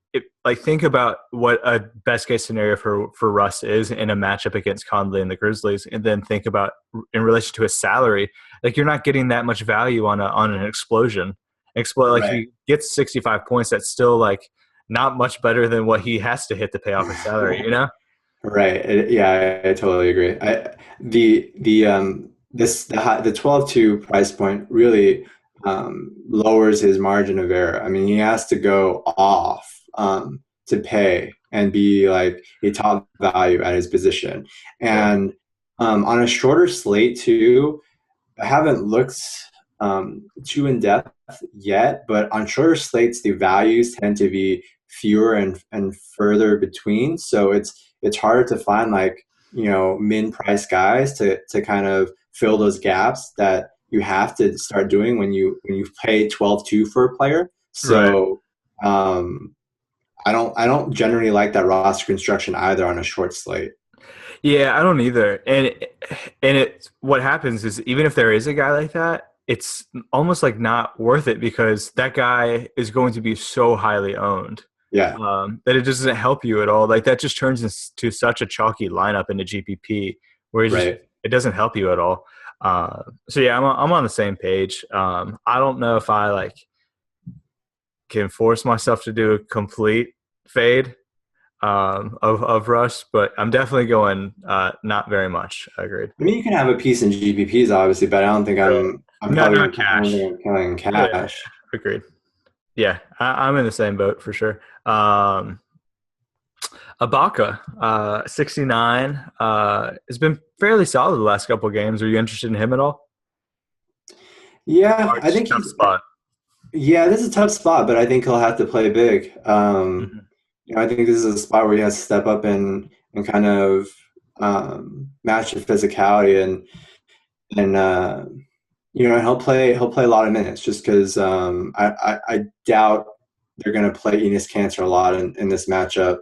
like think about what a best case scenario for Russ is in a matchup against Conley and the Grizzlies, and then think about in relation to his salary. Like you're not getting that much value on an explosion. Explode like right. he gets 65 points. That's still like not much better than what he has to hit to pay off his salary. You know? Right. Yeah, I totally agree. The 12-2 price point really lowers his margin of error. I mean, he has to go off to pay and be like a top value at his position. Yeah. And on a shorter slate too, I haven't looked too in depth yet, but on shorter slates, the values tend to be fewer and further between. So it's harder to find like min price guys to kind of fill those gaps that you have to start doing when you pay 12-2 for a player. Right. So I don't generally like that roster construction either on a short slate. Yeah, I don't either. And it what happens is even if there is a guy like that, it's almost like not worth it because that guy is going to be so highly owned Yeah, that it doesn't help you at all. Like that just turns into such a chalky lineup into GPP where right. it doesn't help you at all. So yeah, I'm on the same page. I don't know if I like can force myself to do a complete fade of Russ, but I'm definitely going not very much. Agreed. I mean, you can have a piece in GPPs, obviously, but I don't think Right. I'm Not probably not I don't cash. think I'm killing Yeah, cash. agreed. Yeah, I'm in the same boat for sure. Ibaka, 69, has been fairly solid the last couple of games. Are you interested in him at all? Yeah, Or I it's think a tough he's. spot. Yeah, this is a tough spot, but I think he'll have to play big. Mhm. I think this is a spot where he has to step up and kind of match the physicality and he'll play a lot of minutes just because I doubt they're going to play Enos Cancer a lot in this matchup.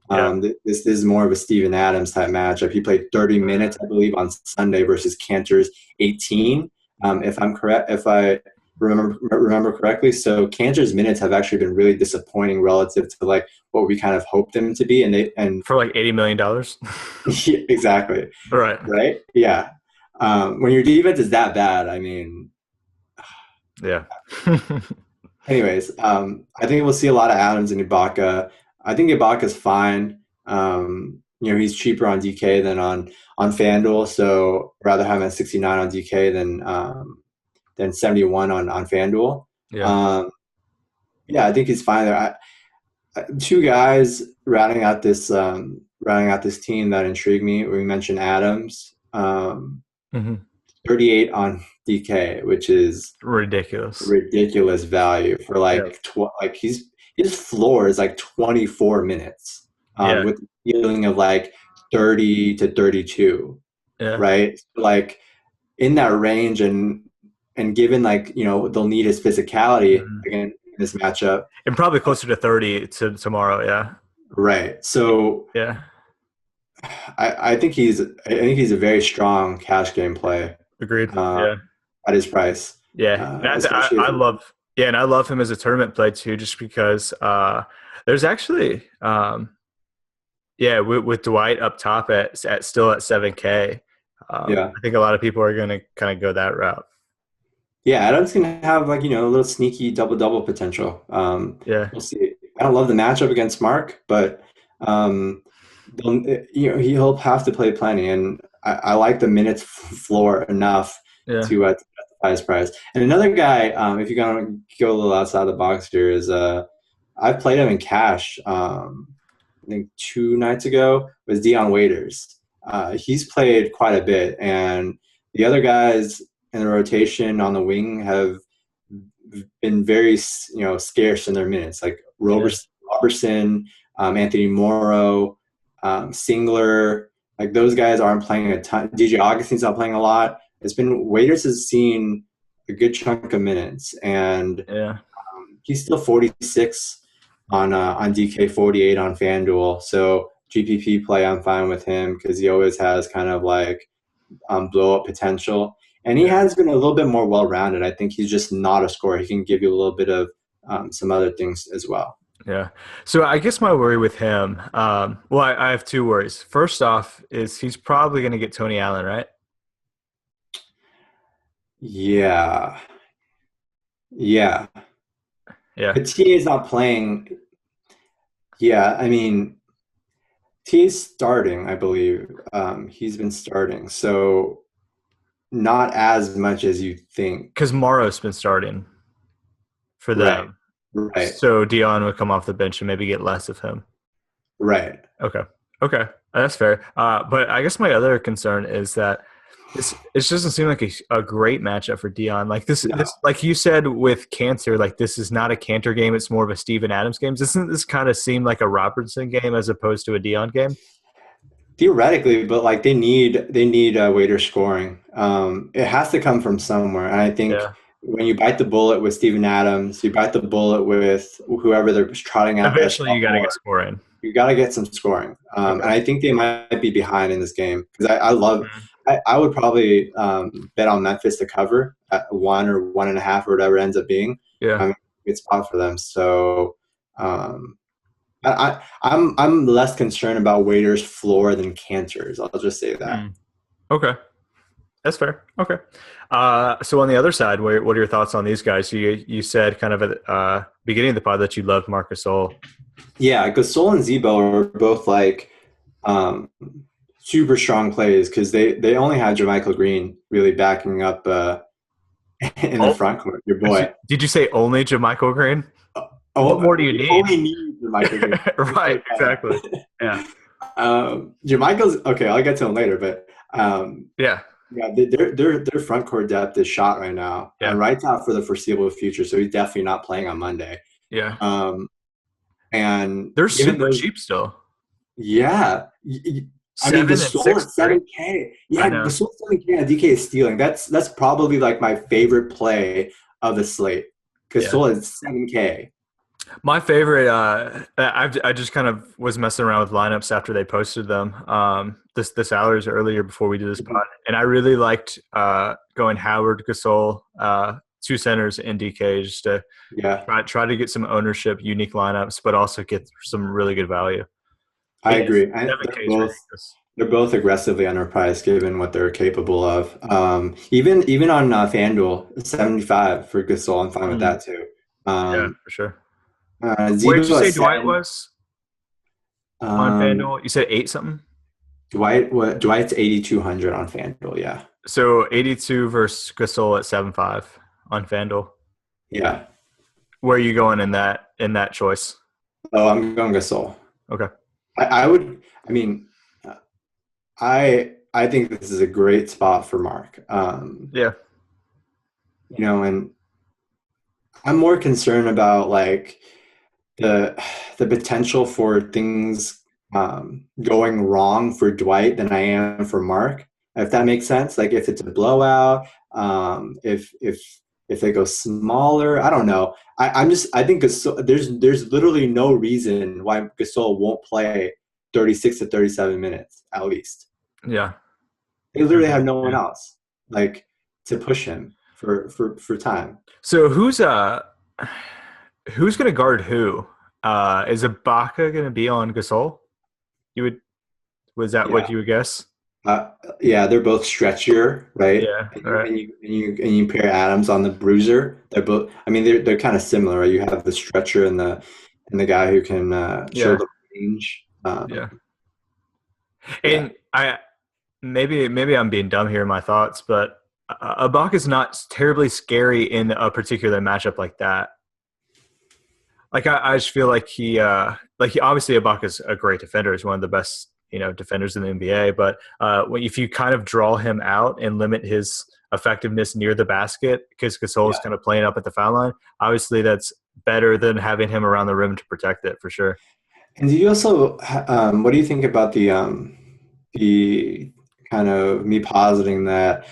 Yeah. This is more of a Steven Adams type matchup. He played 30 minutes, I believe, on Sunday versus Cantor's 18. If I'm correct, if I remember correctly, so Cantor's minutes have actually been really disappointing relative to like what we kind of hoped them to be, and they and For like $80 million. yeah, exactly Right. right, yeah. When your defense is that bad, I mean, Yeah. anyways, I think we'll see a lot of Adams and Ibaka. I think Ibaka's fine. He's cheaper on DK than on FanDuel, so rather have him at 69 on DK than 71 on FanDuel. Yeah. Um, yeah, I think he's fine there. Two guys rounding out this team that intrigue me. We mentioned Adams, Hmm. 38 on DK, which is Ridiculous. ridiculous value for Yeah. like like his floor is like 24 minutes Yeah. with a feeling of like 30 to 32, Yeah. right? Like in that range, and given like they'll need his physicality Mhm. again in this matchup, And probably closer to 30 to tomorrow. Yeah. right? So Yeah. I think he's a very strong cash game play Agreed. uh, Yeah. at his price, Yeah, and especially if I love yeah, and I love him as a tournament play too, just because there's actually yeah with Dwight up top at still at 7K. yeah. I think a lot of people are going to kind of go that route. Yeah, Adams can have like a little sneaky double double potential. Yeah, We'll see. I don't love the matchup against Mark, but um, he'll have to play plenty, and I like the minutes floor enough yeah, to Highest price. And another guy, if you're gonna go a little outside the box here, is I played him in cash. I think 2 nights ago was Dion Waiters. He's played quite a bit, and the other guys in the rotation on the wing have been very scarce in their minutes, like Yeah. Robertson, Anthony Morrow, Singler. Like those guys aren't playing a ton. DJ Augustine's not playing a lot. It's been Waiters has seen a good chunk of minutes, and Yeah. he's still 46 on DK, 48 on FanDuel. So GPP play, I'm fine with him because he always has kind of like blow up potential. And he Yeah. has been a little bit more well rounded. I think he's just not a scorer. He can give you a little bit of some other things as well. Yeah. So I guess my worry with him, well, I have two worries. First off, is he's probably going to get Tony Allen, right? Yeah. Yeah. Yeah. But T is not playing. Yeah. I mean, T is starting, I believe. He's been starting. So not as much as you think. Because Morrow's been starting for Right. them. Right. So Dion would come off the bench and maybe get less of him. Right. Okay. Okay. That's fair. But I guess my other concern is that it doesn't seem like a great matchup for Dion. Like No. this, like you said with Cantor, like this is not a Cantor game. It's more of a Steven Adams game. Doesn't this kind of seem like a Robertson game as opposed to a Dion game? Theoretically, but like they need waiter scoring. It has to come from somewhere, and I think Yeah. when you bite the bullet with Steven Adams, you bite the bullet with whoever they're trotting out as Eventually, you got to get sophomore. scoring. You got to get some scoring, and Okay. I think they might be behind in this game because I love. Mhm. I would probably bet on Memphis to cover at 1 or 1.5 or whatever it ends up being. Yeah. Good spot for them. So um, I'm less concerned about Waiters' floor than Cantor's. I'll just say that. Hmm. Okay. That's fair. Okay. So on the other side, what are your thoughts on these guys? You said kind of at beginning of the pod that you loved Marcus Gasol. Yeah, Gasol and Zebo are both like um, super strong plays because they only had JaMychal Green really backing up in the Oh, front court. Your boy. did you say only JaMychal Green? What Oh, more do you you need? only need JaMychal Green. Right. Exactly. Yeah. JaMychal's okay. I'll get to him later, but Yeah. yeah, their front court depth is shot right now, Yeah. and Wright's out for the foreseeable future, so he's definitely not playing on Monday. Yeah. Um, and They're given super those, cheap still. yeah, I mean, 7 and 6 Gasol at straight. 7K. I Yeah, know. Gasol 7K on DK is stealing. That's probably like my favorite play of the slate. Yeah. Gasol is 7K. My favorite, I just kind of was messing around with lineups after they posted them. The salaries earlier before we did this pod, and I really liked going Howard, Gasol, two centers, and DK just to Yeah, try to get some ownership, unique lineups, but also get some really good value. I But yes, agree. seven They're K is both ridiculous. they're both aggressively underpriced given what they're capable of. Even on FanDuel, 75 for Gasol. I'm fine with Mm, that too. yeah, Um, for sure. Where did you Zebo at say Dwight 7. was on Um, FanDuel? You said eight something. Dwight's 8,200 on FanDuel. Yeah, So 82 versus Gasol at 7.5 on FanDuel. yeah. Where are you going in that choice? Oh, I'm going Gasol. Okay. I would. I mean, I think this is a great spot for Mark. Yeah. And I'm more concerned about like the potential for things going wrong for Dwight than I am for Mark. If that makes sense. Like if it's a blowout, if they go smaller, I don't know. I think Gasol, there's literally no reason why Gasol won't play 36 to 37 minutes at least. Yeah. They literally have no one Yeah. else like to push him for time. So who's going to guard who? Is Ibaka going to be on Gasol? Was that Yeah. what you would guess? Yeah, they're both stretchier, right? Yeah. And All you, right. and you and you and you pair Adams on the bruiser. They're both. I mean, they're kind of similar, right? You have the stretcher and the guy who can show Yeah. the range. Yeah. Yeah, And maybe I'm being dumb here in my thoughts, but Ibaka's not terribly scary in a particular matchup like that. Like I just feel like he obviously Ibaka's a great defender. He's one of the best defenders in the NBA. But if you kind of draw him out and limit his effectiveness near the basket because Gasol is Yeah. kind of playing up at the foul line, obviously that's better than having him around the rim to protect it for sure. And do you also, what do you think about the kind of me positing that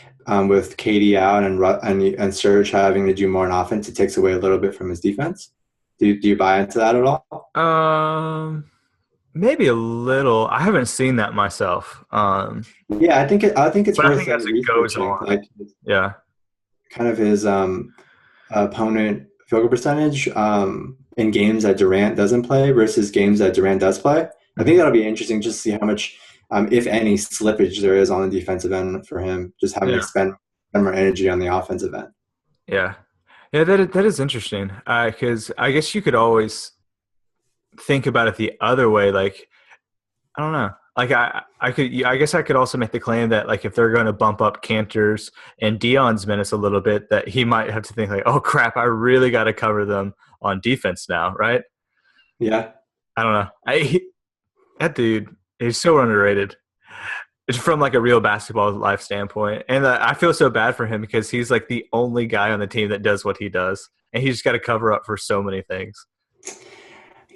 with Katie out and Serge having to do more on offense, it takes away a little bit from his defense? Do you buy into that at all? Um, Maybe a little. I haven't seen that myself. Yeah, I think it's But I worth think as it goes researching, on, like yeah, kind of his opponent field goal percentage in games that Durant doesn't play versus games that Durant does play. I think hmm that'll be interesting just to see how much, if any, slippage there is on the defensive end for him, just having to yeah, spend more energy on the offensive end. yeah, yeah. That is interesting. Because I guess you could always think about it the other way. Like I don't know. Like I guess I could also make the claim that like if they're going to bump up Cantor's and Dion's minutes a little bit, that he might have to think like, oh crap, I really got to cover them on defense now, right? Yeah. I don't know. That dude is so underrated. It's from like a real basketball life standpoint, and I feel so bad for him because he's like the only guy on the team that does what he does, and he's got to cover up for so many things.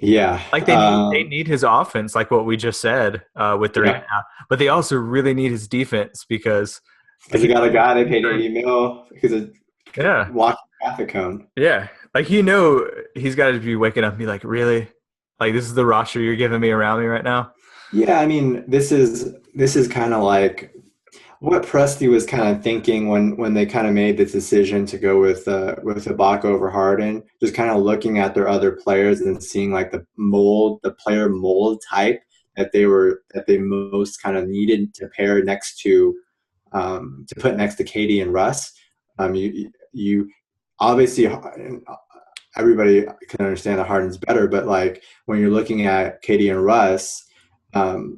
Yeah. Like they need his offense, like what we just said with Durant Yeah. now, but they also really need his defense because Because like they got a guy they paid 80 mil because of yeah, walking traffic cone. yeah, like he's got to be waking up and be like, really, like this is the roster you're giving me around me right now. Yeah, I mean, this is kind of like what Presti was kind of thinking when they kind of made the decision to go with Ibaka over Harden, just kind of looking at their other players and seeing like the player mold type that they most kind of needed to pair next to put next to Katie and Russ. You obviously everybody can understand that Harden's better, but like when you're looking at Katie and Russ,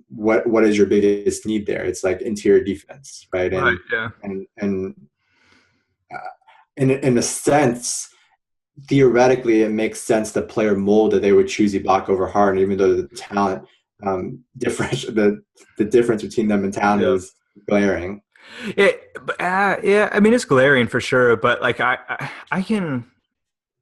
what is your biggest need there? It's like interior defense, right? Right. Yeah. And uh, in a sense, theoretically, it makes sense the player mold that they would choose Ibaka over Harden, even though the talent difference the difference between them in talent Yeah. is glaring. Yeah. Yeah. I mean, it's glaring for sure, but like I can.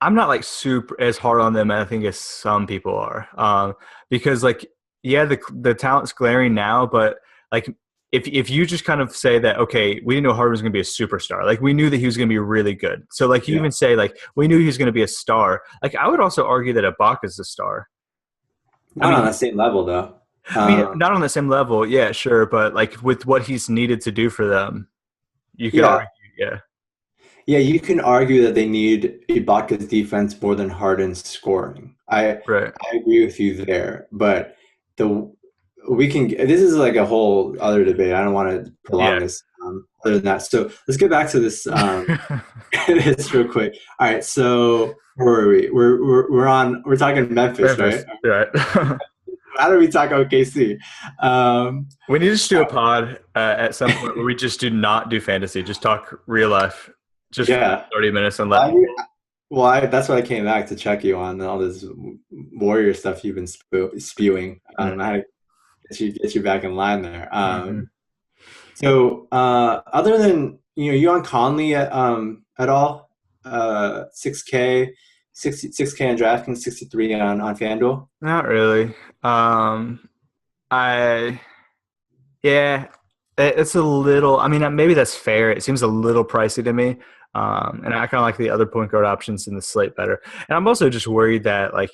I'm not like super as hard on them, I think, as some people are. Because like, yeah, the talent's glaring now, but like, if you just kind of say that, okay, we didn't know Harden was going to be a superstar. Like, we knew that he was going to be really good. So like, you Yeah, even say like, we knew he was going to be a star. Like, I would also argue that Ibaka's a star. I not on mean, the same level though. not on the same level, yeah, sure, but like with what he's needed to do for them, you could Yeah, argue, yeah, yeah, you can argue that they need Ibaka's defense more than Harden's scoring. right, I agree with you there, but the we can. This is like a whole other debate. I don't want to prolong yeah. this. Other than that, so let's get back to this. This real quick. All right, so where are we? We're talking Memphis, right? Memphis, right. How do we talk OKC? Um, We need to just do a pod at some point where we just do not do fantasy, just talk real life, just for yeah. 30 minutes and let Well, people. that's what I came back to check you on all this warrior stuff you've been spewing. I had to get you back in line there. Mm-hmm. So other than you on Conley at all? 6K, 6K on DraftKings, 63 on FanDuel. Not really. I Yeah, it's a little. I mean, maybe that's fair. It seems a little pricey to me. And I kind of like the other point guard options in the slate better. And I'm also just worried that like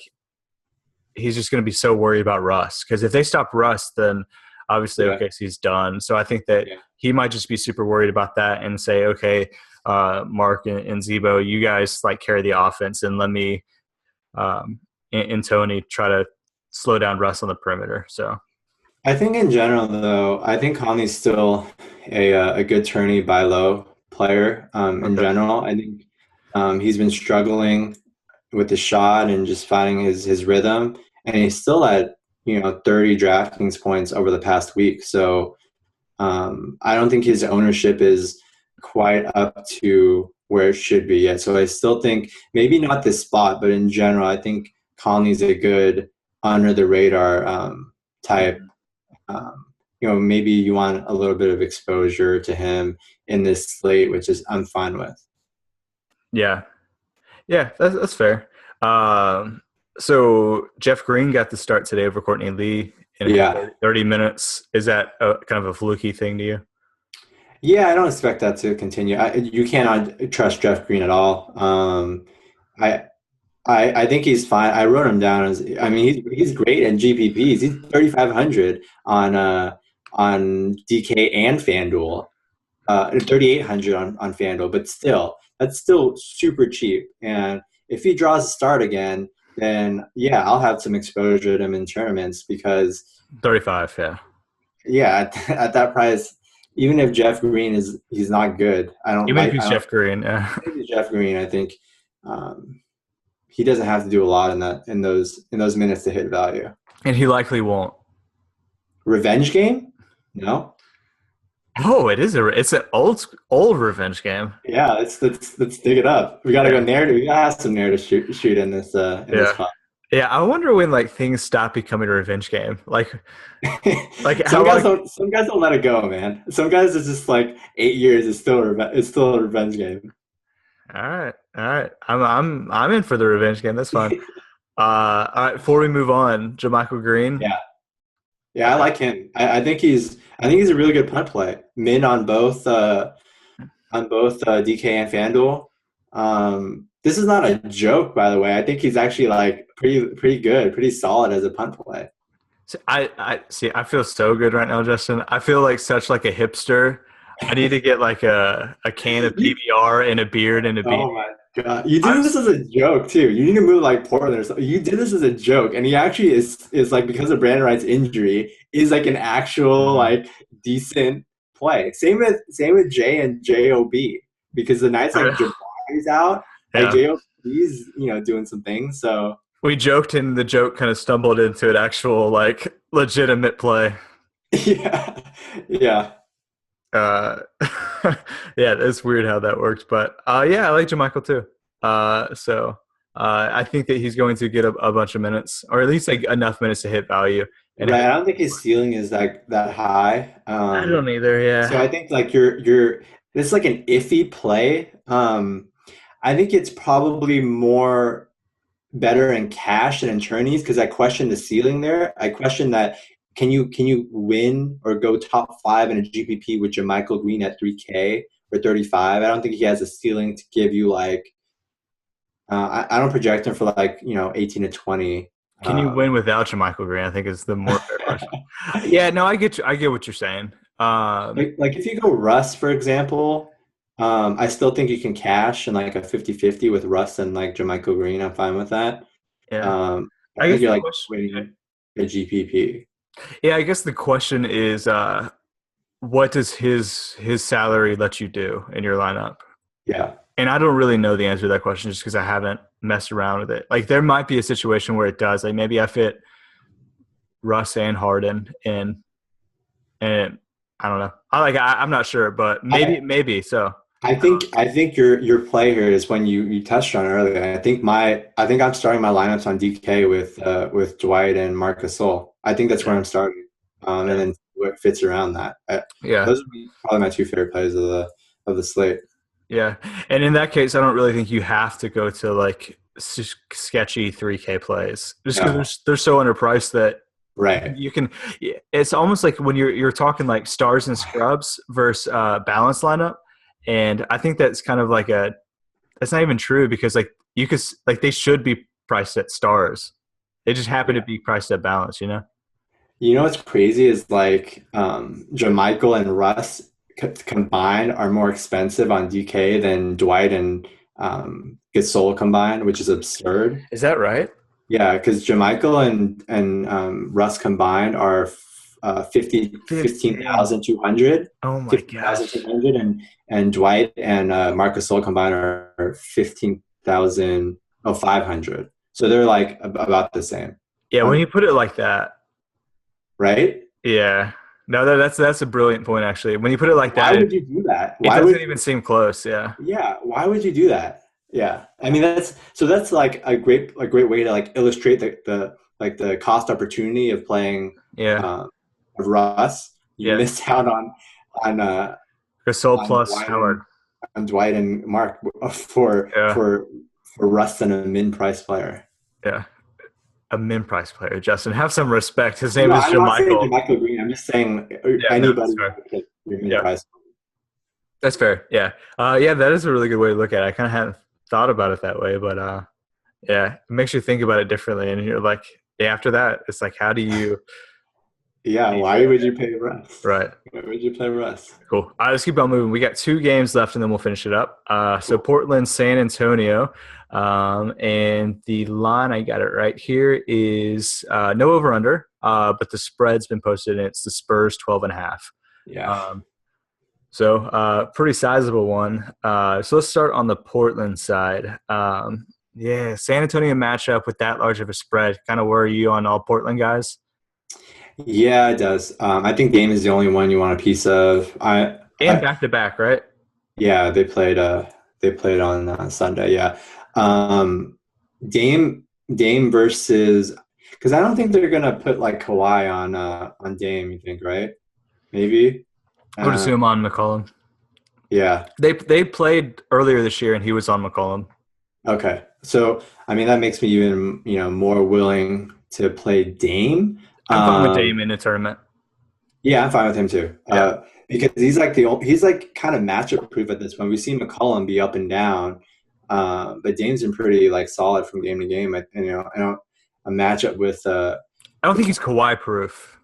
he's just going to be so worried about Russ because if they stop Russ, then obviously Yeah, okay, so he's done. So I think that yeah. he might just be super worried about that and say, okay, Mark and Zebo, you guys like carry the offense and let me and Tony try to slow down Russ on the perimeter. So I think in general, though, I think Conley's still a good tourney buy low player. In okay, general, I think he's been struggling with the shot and just finding his rhythm, and he's still at 30 DraftKings points over the past week. So I don't think his ownership is quite up to where it should be yet. So I still think maybe not this spot, but in general, I think Conley's a good under the radar type. Mhm. Maybe you want a little bit of exposure to him in this slate, which is I'm fine with. Yeah, yeah, that's fair. Um, so Jeff Green got the start today over Courtney Lee in Yeah. 30 minutes. Is that kind of a fluky thing to you? Yeah, I don't expect that to continue. You cannot trust Jeff Green at all. I, I think he's fine. I wrote him down as I mean he's great in GPPs. He's 3,500 on DK and FanDuel, 3,800 on FanDuel, but still that's still super cheap. And if he draws a start again, then yeah, I'll have some exposure to him in tournaments because 35, yeah. yeah, at that price, even if Jeff Green he's not good. I don't Even if like. he's I don't Jeff Green, yeah. think Jeff Green. I think um, he doesn't have to do a lot in those minutes to hit value. And he likely won't. Revenge game? No. Oh, it's an old revenge game. Yeah, let's dig it up. We gotta go Yeah. narrative. We gotta have some narrative shoot in this Yeah. pod. Yeah, I wonder when like things stop becoming a revenge game. Like some how guys like don't some guys don't let it go, man. Some guys it's just like 8 years it's still a revenge game. all right, all right. I'm in for the revenge game. That's fine. All right, before we move on, Jamichael Green. Yeah. Yeah, I like him. I think he's a really good punt play. Min on both DK and FanDuel. This is not a joke, by the way. I think he's actually like pretty good, pretty solid as a punt play. See, I see. I feel so good right now, Justin. I feel like such like a hipster. I need to get like a can of PBR and a beard and a beanie. Oh my god, you I'm did this as a joke too. You need to move like Portland or something. You did this as a joke, and he actually is like because of Brandon Wright's injury is like an actual like decent play. Same with J and Job because the nights like Jabari's out, like yeah. Job's doing some things. So We joked and the joke kind of stumbled into an actual like legitimate play. yeah, yeah. Uh, yeah, it's weird how that works, but yeah, I like Jamichael too. I think that he's going to get a bunch of minutes, or at least like enough minutes to hit value. And if Right. I don't think his ceiling is that high. I don't either, So yeah. I think like you're this is like an iffy play. I think it's probably more better in cash than in tourneys because I question the ceiling there. I question that can you win or go top five in a GPP with Jamichael Green at 3K or 35? I don't think he has a ceiling to give you like I don't project him for like 18 to 20. Can you Um, win without Jamichael Green? I think is the more fair question. Yeah, no, I get what you're saying. like if you go Russ, for example, I still think you can cash in like a 50-50 with Russ and like Jermichael Green. I'm fine with that. Yeah, I I think guess you're the like question. winning a GPP. Yeah, I guess the question is, what does his salary let you do in your lineup? Yeah. And I don't really know the answer to that question just because I haven't messed around with it. Like there might be a situation where it does. Like maybe I fit Russ and Harden in, and I don't know. I'm not sure, but I, maybe so. I think your play here is when you touched on it earlier. I think I'm starting my lineups on DK with Dwight and Marcus Gasol. I think that's where Yeah, I'm starting, and yeah, then what fits around that. yeah, Those would be probably my two favorite plays of the slate. yeah. And in that case, I don't really think you have to go to like sketchy 3K plays just because No, they're so underpriced that right. you can. It's almost like when you're talking like stars and scrubs versus balance lineup, and I think that's kind of like that's not even true because like you could like they should be priced at stars. They just happen to Yeah. be priced at balance, you know? You know what's crazy is like Jermichael and Russ combined are more expensive on DK than Dwight and Gasol combined, which is absurd. Is that right? Yeah, because Jermichael and Russ combined are 15. 15,200, Oh my fifteen thousand two gosh. hundred, and Dwight and Marcus Gasol combined are 15,500. So they're like about the same. Yeah, when Um, you put it like that, right? yeah. No, that's a brilliant point actually. When you put it like Why that, would you do that? it Why would doesn't even seem close. Yeah. Yeah, why would you do that? Yeah. I mean that's like a great way to like illustrate the cost opportunity of playing Yeah. uh, of Russ. You Yeah. missed out on uh Gasol on plus Dwight Howard. and Mark for Yeah. for for Russ and a min price player. Yeah. A min price player, Justin. Have some respect. His name No, is I'm not saying Jamichael. Michael Green. I'm just saying Yeah, no, anybody that's who fair. would pick your min Yeah. price. That's fair. Yeah. Yeah, that is a really good way to look at it. I kind of hadn't thought about it that way, but yeah, it makes you think about it differently. And you're like, yeah, after that, it's like, how do you, Yeah, why would you pay Russ? right? Why would you play Russ? Cool. All right, let's keep on moving. We got 2 games left, and then we'll finish it up. So Cool. Portland, San Antonio, and the line I got it right here is no over under, but the spread's been posted, and it's the Spurs 12.5. Yeah. Um, so pretty sizable one. So let's start on the Portland side. Yeah, San Antonio matchup with that large of a spread. Kind of worry you on all Portland guys? Yeah, it does. I think Dame is the only one you want a piece of. And back to back, right? Yeah, they played on Sunday. Yeah, um, Dame versus because I don't think they're gonna put like Kawhi on Dame. You think, right? Maybe. I would Uh, assume on McCollum. yeah. They played earlier this year, and he was on McCollum. Okay. So I mean that makes me even more willing to play Dame. I'm fine with Um, Dame in the tournament. Yeah, I'm fine with him too. Yeah, Because he's like kind of matchup proof at this point. We've seen McCollum be up and down, but Dame's been pretty like solid from game to game. I don't a matchup with I don't think he's Kawhi proof,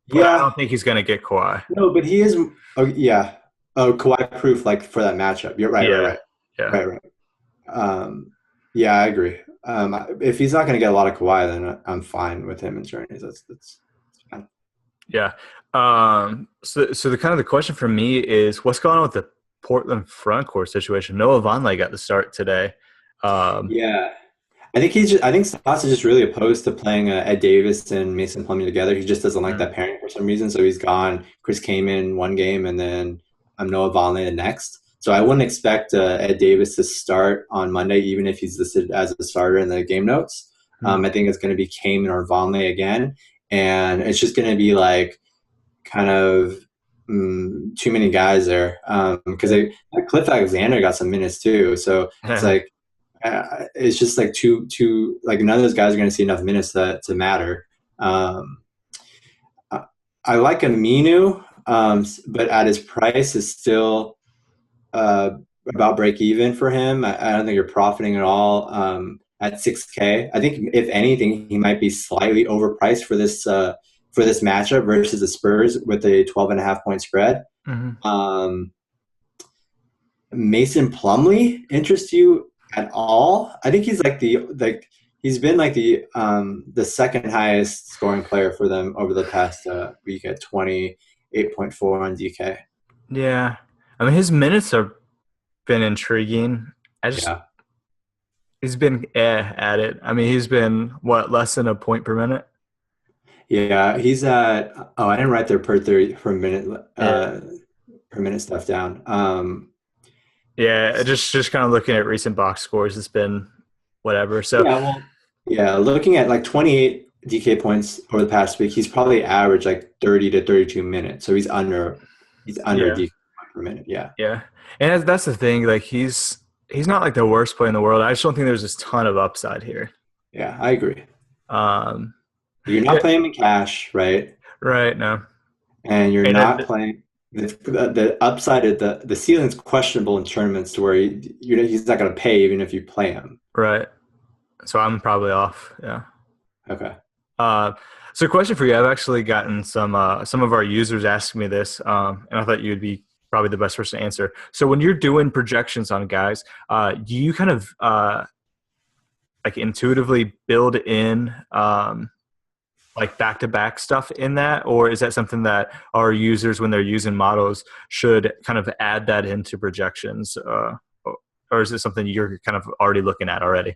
but I yeah, don't think he's going to get Kawhi. no, but he is. Oh yeah, Kawhi proof like for that matchup. You're right, Yeah, yeah, right. Um, yeah, I agree. If he's not going to get a lot of Kawhi, then I'm fine with him in journeys. That's fine. yeah. So the kind of the question for me is, what's going on with the Portland front court situation? Noah Vonleh got the start today. Um, Yeah. I think Stas is just really opposed to playing Ed Davis and Mason Plumlee together. He just doesn't like mm, that pairing for some reason. So he's gone. Chris came in one game, and then Noah Vonleh the next. So I wouldn't expect Ed Davis to start on Monday, even if he's listed as a starter in the game notes. mm, I think it's going to be Kamen or Vonleh again, and it's just going to be like kind of too many guys there because Cliff Alexander got some minutes too. So it's like it's just like too like none of those guys are going to see enough minutes to matter. Um, I like Aminu, but at his price is still uh, about break even for him. I don't think you're profiting at all at 6K. I think if anything, he might be slightly overpriced for this matchup versus the Spurs with a 12.5 point spread. mhm. Um, Mason Plumlee interests you at all? I think he's he's been like the second highest scoring player for them over the past week at 28.4 on DK. Yeah. I mean, his minutes have been intriguing. Yeah. He's been at it. I mean, he's been what, less than a point per minute? Yeah, he's at I didn't write their Yeah. per minute stuff down. Yeah, just kind of looking at recent box scores, it's been whatever. So Yeah, well, yeah, looking at like 28 DK points over the past week, he's probably averaged like 30 to 32 minutes. So he's under yeah, DK per minute. Yeah. yeah, and that's the thing. Like he's not like the worst player in the world. I just don't think there's this ton of upside here. Yeah, I agree. Um, You're not yeah, playing in cash, right? right. No, And you're and not playing the upside of the ceiling's questionable in tournaments to where he's not going to pay even if you play him. right. So I'm probably off. Yeah. Okay. Uh, so question for you. I've actually gotten some of our users asking me this, and I thought you'd be probably the best person to answer. So when you're doing projections on guys, do you kind of like intuitively build in like back-to-back stuff in that, or is that something that our users, when they're using models, should kind of add that into projections, or is it something you're kind of already looking at already?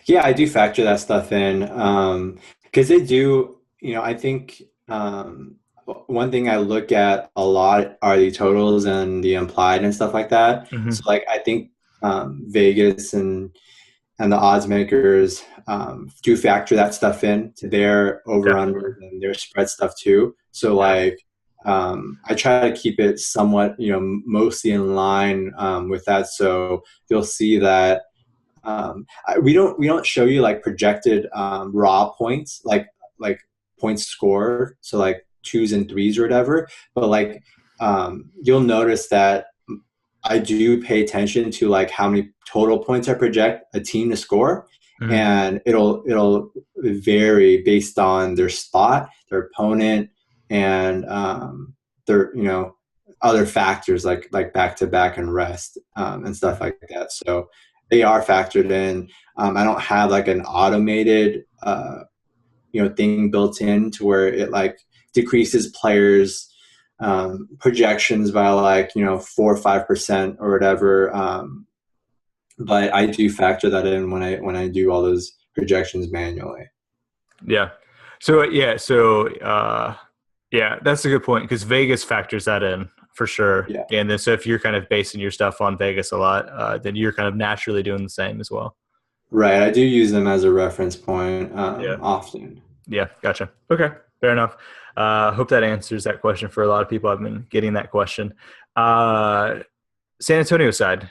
Yeah, I do factor that stuff in because they do. I think one thing I look at a lot are the totals and the implied and stuff like that. So Hmm. like I think Vegas and the odds makers do factor that stuff in to their over Definitely. unders and their spread stuff too. So Yeah. like I try to keep it somewhat, mostly in line with that. So you'll see that we don't show you like projected raw points, like points scored, so like twos and threes or whatever. But like you'll notice that I do pay attention to like how many total points I project a team to score, Hmm. and it'll vary based on their spot, their opponent, and their other factors like back to back and rest and stuff like that. So they are factored in. I don't have like an automated thing built in to where it like decreases players projections by like 4 or 5% or whatever. But I do factor that in when I do all those projections manually. Yeah. So yeah, that's a good point because Vegas factors that in for sure. Yeah, And then so if you're kind of basing your stuff on Vegas a lot, then you're kind of naturally doing the same as well. right. I do use them as a reference point Yeah. often. Yeah. Gotcha. Okay. Fair enough. Hope that answers that question for a lot of people. I've been getting that question. Uh, San Antonio side.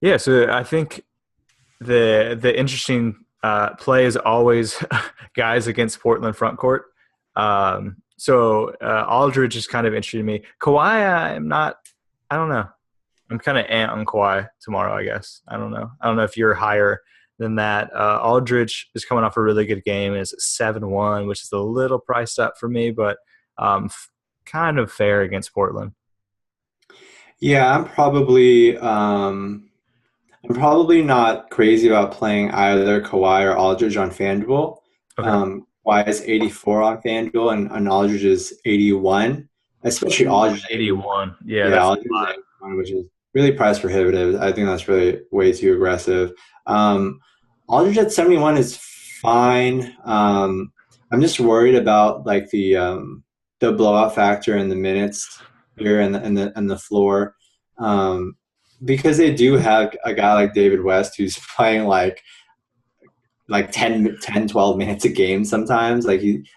Yeah. So I think the interesting play is always guys against Portland front court. Aldridge is kind of interesting to me. Kawhi, I'm not. I don't know. I'm kind of ant on Kawhi tomorrow. I guess I don't know. I don't know if you're higher than that. Aldridge is coming off a really good game. It's 7-1, which is a little priced up for me, but kind of fair against Portland. Yeah, I'm probably not crazy about playing either Kawhi or Aldridge on FanDuel. Okay. Kawhi is 84 on FanDuel and Aldridge is 81, especially Ooh, Aldridge 81. 81. Yeah, Yeah, that's a Aldridge is lot. 81, which is really price prohibitive. I think that's really way too aggressive. Um, Aldridge at 71 is fine. I'm just worried about like the blowout factor in the minutes here and the floor. Um, because they do have a guy like David West who's playing like 12 minutes a game sometimes.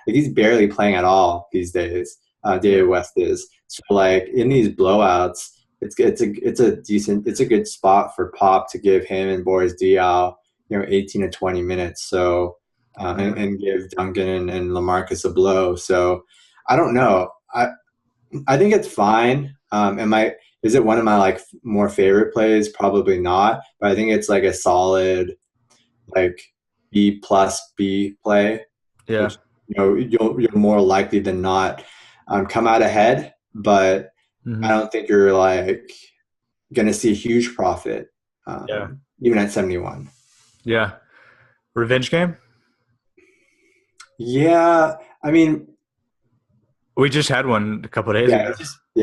He's barely playing at all these days. Yeah. David West is. So like in these blowouts, it's a good spot for Pop to give him and Boris Diaw 18 to 20 minutes. So Yeah. and give Duncan and LaMarcus a blow. So I don't know. I think it's fine. Is it one of my like more favorite plays? Probably not, but I think it's like a solid like B plus B play, Yeah. which you're more likely than not come out ahead, but I Hmm. don't think you're like going to see a huge profit Yeah. even at 71. Yeah. Revenge game? Yeah, I mean, We just had one a couple of days yeah,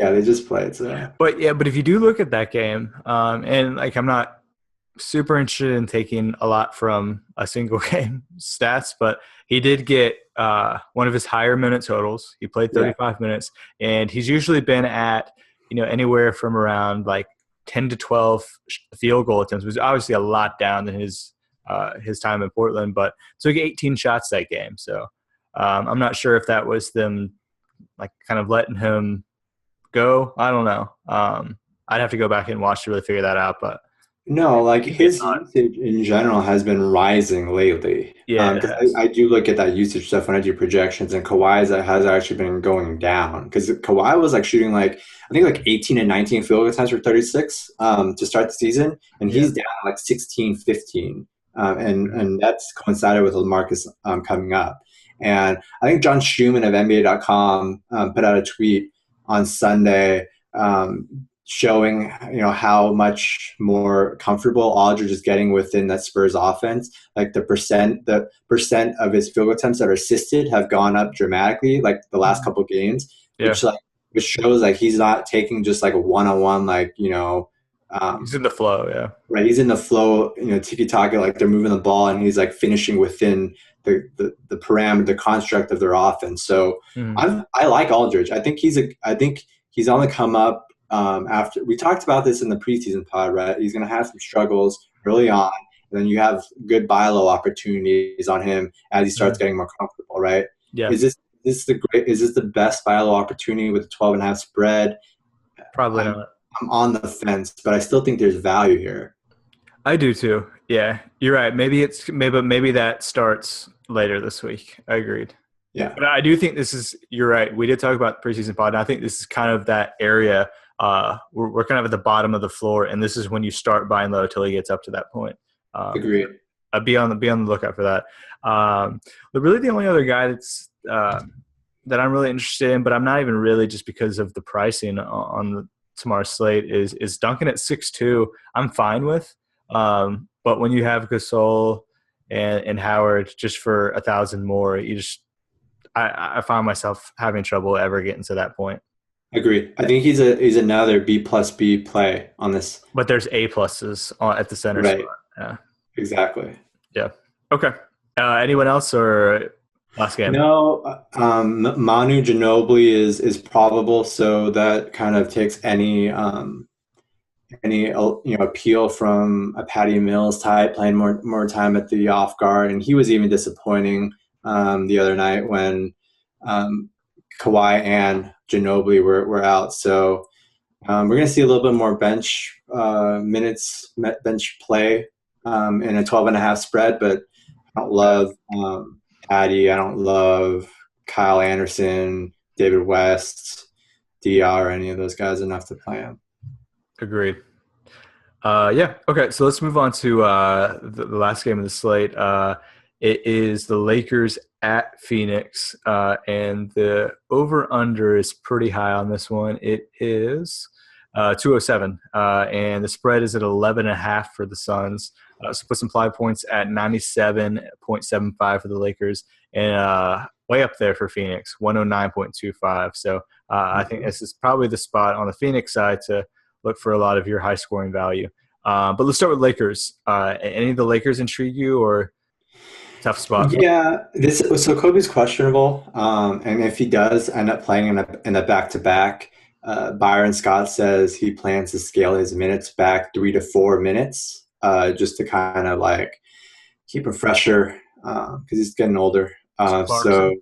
ago. they just played so. But if you do look at that game, and like I'm not super interested in taking a lot from a single game stats, but he did get one of his higher minute totals. He played Yeah. 35 minutes, and he's usually been at anywhere from around like 10 to 12 field goal attempts, which is obviously a lot down than his time in Portland, but took 18 shots that game. So I'm not sure if that was them like kind of letting him go. I don't know. I'd have to go back and watch to really figure that out, but No, like it's his not. usage in general has been rising lately. Yeah, it Because has. I do look at that usage stuff when I do projections, and Kawhi's has actually been going down. Because Kawhi was like shooting like I think like 18 and 19 field goal attempts for 36 to start the season, and Yeah. he's down like 16, 15. Mhm. And that's coincided with Marcus coming up. And I think John Schumann of NBA.com put out a tweet on Sunday showing how much more comfortable Aldridge is getting within that Spurs offense. Like the percent of his field goal attempts that are assisted have gone up dramatically, like the last couple games, Yeah. which shows like he's not taking just like a one on one He's um, in the flow. Yeah. right. He's in the flow, tiki taka, like they're moving the ball and he's like finishing within the parameter, the construct of their offense. So Mhm. I like Aldridge. I think he's on the come up. After we talked about this in the preseason pod, right? He's going to have some struggles early on, and then you have good buy low opportunities on him as he starts Mhm. getting more comfortable, right? Yeah, Is this the best buy low opportunity with a 12.5 spread? probably I'm not. I'm on the fence, but I still think there's value here. I do too. Yeah, you're right. Maybe that starts later this week. I agreed. Yeah, But I do think this is, you're right. We did talk about the preseason pod, and I think this is kind of that area. We're kind of at the bottom of the floor, and this is when you start buying low till he gets up to that point. agreed. I'd be on the lookout for that. But really, the only other guy that I'm really interested in, but I'm not even really, just because of the pricing on the tomorrow's slate, is Duncan at 6'2". I'm fine with, but when you have Gasol and Howard just for 1,000 more, I find myself having trouble ever getting to that point. Agreed. I think he's another B plus B play on this. But there's A pluses at the center spot. Right. Yeah. Exactly. Yeah. Okay. Anyone else or last game? No, Manu Ginobili is probable, so that kind of takes any appeal from a Patty Mills type playing more time at the off guard, and he was even disappointing the other night when um, Kawhi and Ginobili were out. So we're going to see a little bit more bench minutes, bench play in a 12.5 spread, but I don't love Patty. I don't love Kyle Anderson, David West, DR, or any of those guys enough to play him. Agreed. Yeah. Okay. So let's move on to the last game of the slate. It is the Lakers at Phoenix, and the over/under is pretty high on this one. It is 207, and the spread is at 11.5 for the Suns. So put some implied points at 97.75 for the Lakers, and way up there for Phoenix, 109.25. So I think this is probably the spot on the Phoenix side to look for a lot of your high scoring value. But let's start with Lakers. Any of the Lakers intrigue you, or tough spot? Yeah, this so Kobe's questionable, and if he does end up playing in a back to back, Byron Scott says he plans to scale his minutes back 3 to 4 minutes, just to kind of like keep him fresher because he's getting older. So Clarkson.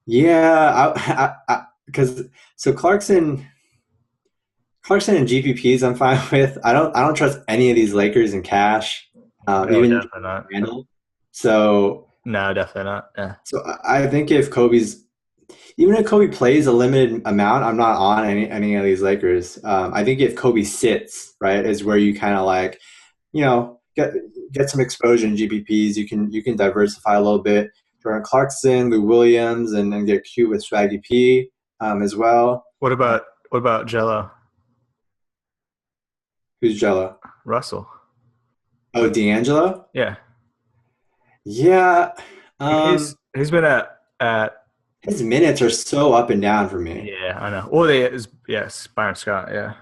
yeah, because so Clarkson and GPPs I'm fine with. I don't trust any of these Lakers in cash, No, even definitely not. Randall. So No, definitely not. Yeah. so I think even if Kobe plays a limited amount, I'm not on any of these Lakers. I think if Kobe sits, right, is where you kind of like, get some exposure in GPPs. You can diversify a little bit. Jordan Clarkson, Lou Williams, and then get cute with Swaggy P as well. What about Jello Who's Jello? Russell? Oh, D'Angelo. Yeah. Yeah, He's been at his minutes are so up and down for me. yeah, I know. Well, yes, Byron Scott, yeah.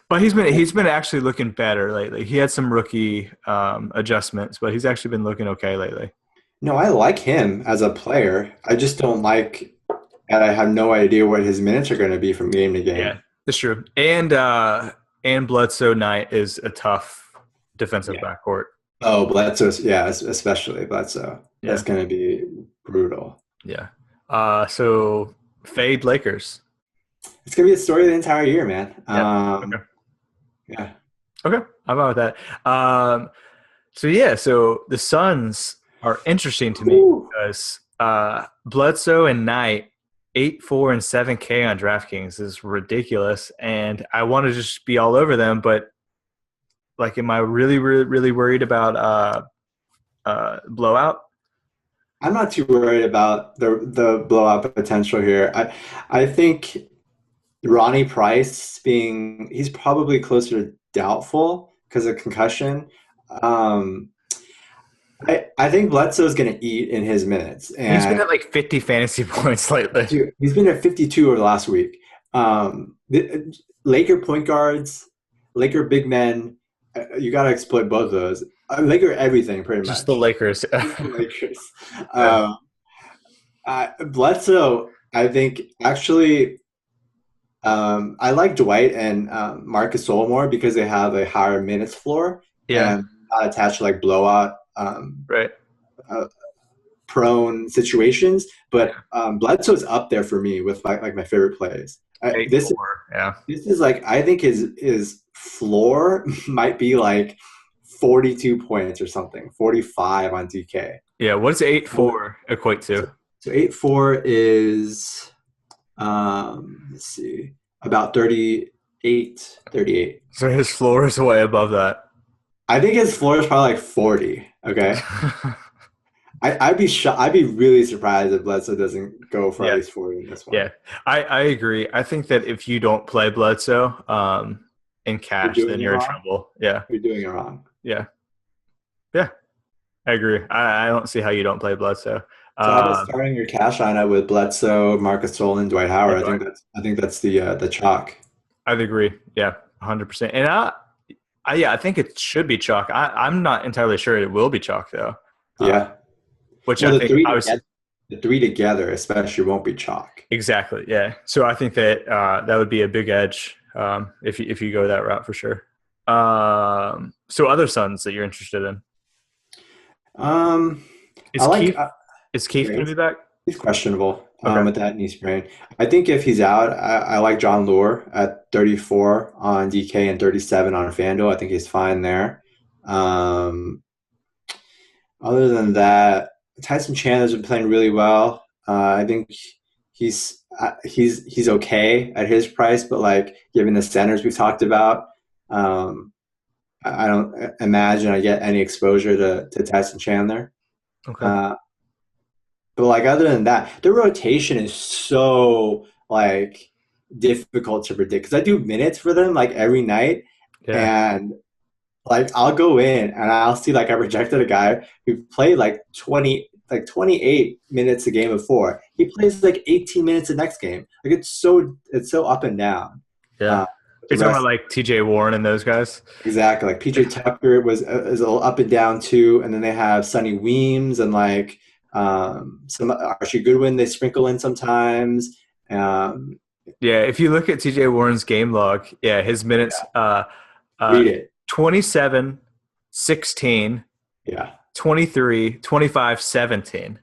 But he's been actually looking better lately. He had some rookie adjustments, but he's actually been looking okay lately. No, I like him as a player. I just don't like and I have no idea what his minutes are going to be from game to Yeah, game. that's true. And Bledsoe Knight is a tough defensive Yeah. backcourt. Oh, Bledsoe, yeah, especially Bledsoe. That's Yeah, going to be brutal. yeah. So fade Lakers. It's going to be the story of the entire year, man. Yeah. Okay. Yeah. Okay. How about that? So the Suns are interesting to me Woo. because Bledsoe and Knight 8, 4, and 7K on DraftKings is ridiculous, and I want to just be all over them. But like, am I really, really, really worried about blowout? I'm not too worried about the blowout potential here. I think Ronnie Price he's probably closer to doubtful because of concussion. Um, I think Bledsoe's going to eat in his minutes, He's been and at like 50 fantasy points lately. dude, he's been at 52 over the last week. The Laker point guards, Laker big men, you got to exploit both of those. Laker everything pretty Just the much. Lakers. Just the Lakers. Yeah. Um, Bledsoe, I think actually, I like Dwight and Marcus Gasol more because they have a higher minutes floor Yeah. and not attached to like blowout Right. uh, prone situations. But Yeah. Bledsoe's up there for me with like my favorite plays. Eight This four. Yeah. this is like I think his floor might be like 42 points or something, 45 on DK. Yeah. What's eight So, four equate to? so 8-4 is let's see, about 38, 38. So his floor is way above that. I think his floor is probably like 40. Okay. I'd be really surprised if Bledsoe doesn't go for at Yeah. least 40 in this one. Yeah. I agree. I think that if you don't play Bledsoe in You're cash, doing then it you're in wrong. trouble. Yeah. You're doing it wrong. Yeah. Yeah. I agree. I don't see how you don't play Bledsoe. So how about Um, starting your cash lineup with Bledsoe, Marcus Gasol, and Dwight and Howard? Dwight. I think that's the chalk. I'd agree. Yeah. 100%. And yeah, I think it should be chalk. I'm not entirely sure it will be chalk though. Yeah. Which Well, I think I was the three together especially won't be chalk. exactly. Yeah. So I think that that would be a big edge if you go that route for sure. So other Suns that you're interested in Um, I is like Keith yeah, going to be back? he's questionable Okay. with that knee sprain. I think if he's out, I like John Lure at 34 on DK and 37 on FanDuel. I think he's fine there. Um, Other than that, Tyson Chandler's been playing really well. I think he's okay at his price, but like given the centers we've talked about, um, I don't imagine I get any exposure to Tyson Chandler. Okay. Uh, but like other than that, the rotation is so like difficult to predict because I do minutes for them like every night, Yeah. and like I'll go in and I'll see like I rejected a guy who played like 28 minutes a game before. He plays like 18 minutes the next game. Like it's so up and down. Yeah. Uh, You're the talking about rest like TJ Warren and those guys? exactly like PJ Tucker was is a little up and down too, and then they have Sonny Weems and like some Archie Goodwin they sprinkle in sometimes. Um, Yeah. If you look at TJ Warren's game log, yeah, his minutes uh Read it. 27, 16, Yeah. 23, 25, 17.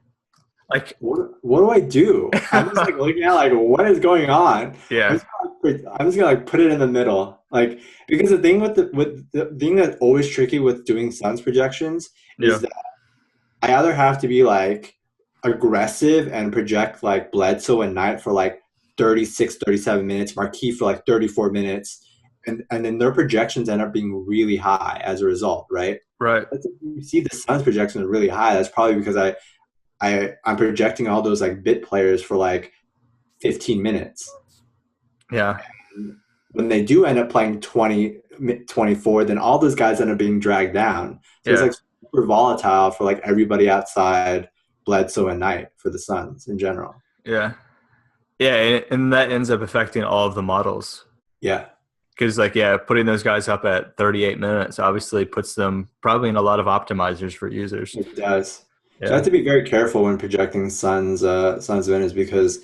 Like What do I do? I'm just like looking at like what is going on. yeah. I'm just gonna like put it in the middle, like because the thing with the thing that's always tricky with doing Suns projections Yeah. is that I either have to be like aggressive and project like Bledsoe and Knight for like 36, 37 minutes, Marquis for like 34 minutes, and then their projections end up being really high as a result, right? Right. If you see the Suns projections really high, that's probably because I'm projecting all those like bit players for like 15 minutes. Yeah. When they do end up playing 20, 24, then all those guys end up being dragged down. So it's Yeah. like super volatile for like everybody outside Bledsoe and Knight for the Suns in general. Yeah. Yeah. And that ends up affecting all of the models. Yeah. Because, like, yeah, putting those guys up at 38 minutes obviously puts them probably in a lot of optimizers for users. It does. So I have Yeah. to be very careful when projecting Suns winners because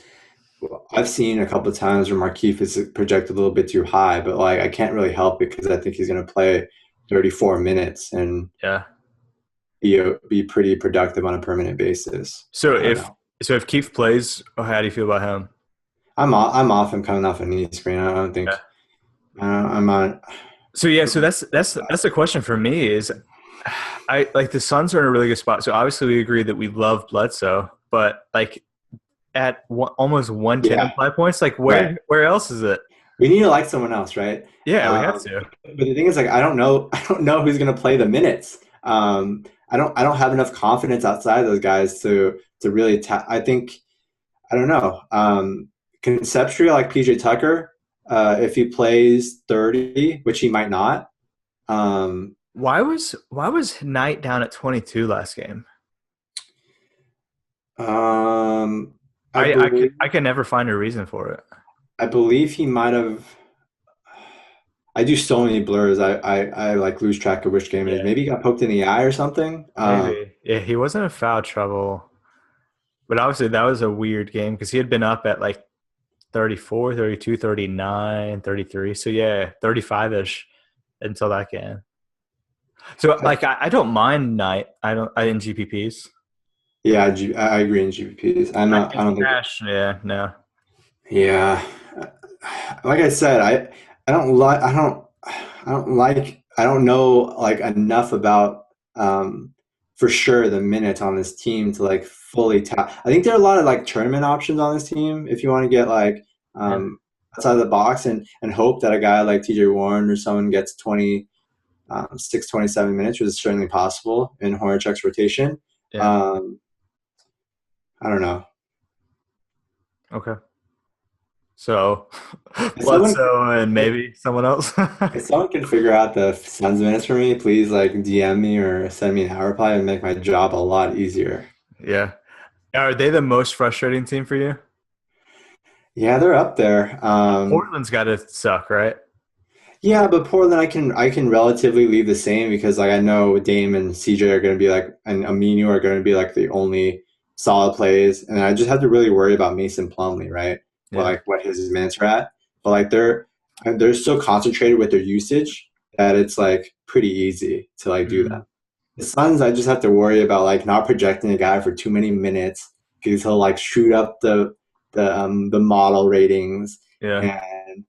I've seen a couple of times where Markieff is projected a little bit too high, but like I can't really help it because I think he's going to play 34 minutes and Yeah. be pretty productive on a permanent basis. So I don't if know. Keith plays, how do you feel about him? I'm off him coming off a knee sprain. I don't Yeah. think I'm on. So yeah, so that's the question for me is I like the Suns are in a really good spot. So obviously we agree that we love Bledsoe, but like at almost 110 Yeah, implied points, like right. where else is it? We need to like someone else, right? Yeah, we have Um, to. but the thing is, like, I don't know. I don't know who's going to play the minutes. I don't have enough confidence outside those guys to really. I think I don't know. Conceptually, I like PJ Tucker, if he plays 30, which he might not. Um, Why was Knight down at 22 last game? um, I I I believe can I can never find a reason for it. I believe he might have. I do so many blurs. I like lose track of which game it is. Yeah, Maybe he got poked in the eye or something. maybe. Yeah, he wasn't in foul trouble, but obviously that was a weird game because he had been up at like 34, 32, 39, 33. So yeah, 35-ish until that game. So I, like I don't mind night. I in GPPs. yeah, I agree in GPPs. I'm not. I In don't think. cash, yeah, no. Yeah, like I said, I don't like. I don't like. I don't know like enough about for sure the minutes on this team to like fully tap. I think there are a lot of like tournament options on this team if you want to get like Yeah. outside of the box and hope that a guy like TJ Warren or someone gets 27 minutes, which is certainly possible in Hornacek's rotation. Yeah. Um, I don't know. Okay. So If someone Bledsoe and maybe someone else. if someone can figure out the Suns minutes for me, please like DM me or send me an hour reply and make my job a lot easier. Yeah. Are they the most frustrating team for you? Yeah, they're up there. Portland's got to suck, right? Yeah, but Portland, I can relatively leave the same because like I know Dame and CJ are going to be like and Aminu are going to be like the only solid plays, and I just have to really worry about Mason Plumlee, right? Well, Yeah. like what his minutes are at, but like they're so concentrated with their usage that it's like pretty easy to like do Mm, that. The Suns, I just have to worry about like not projecting a guy for too many minutes because he'll like shoot up the model ratings yeah. and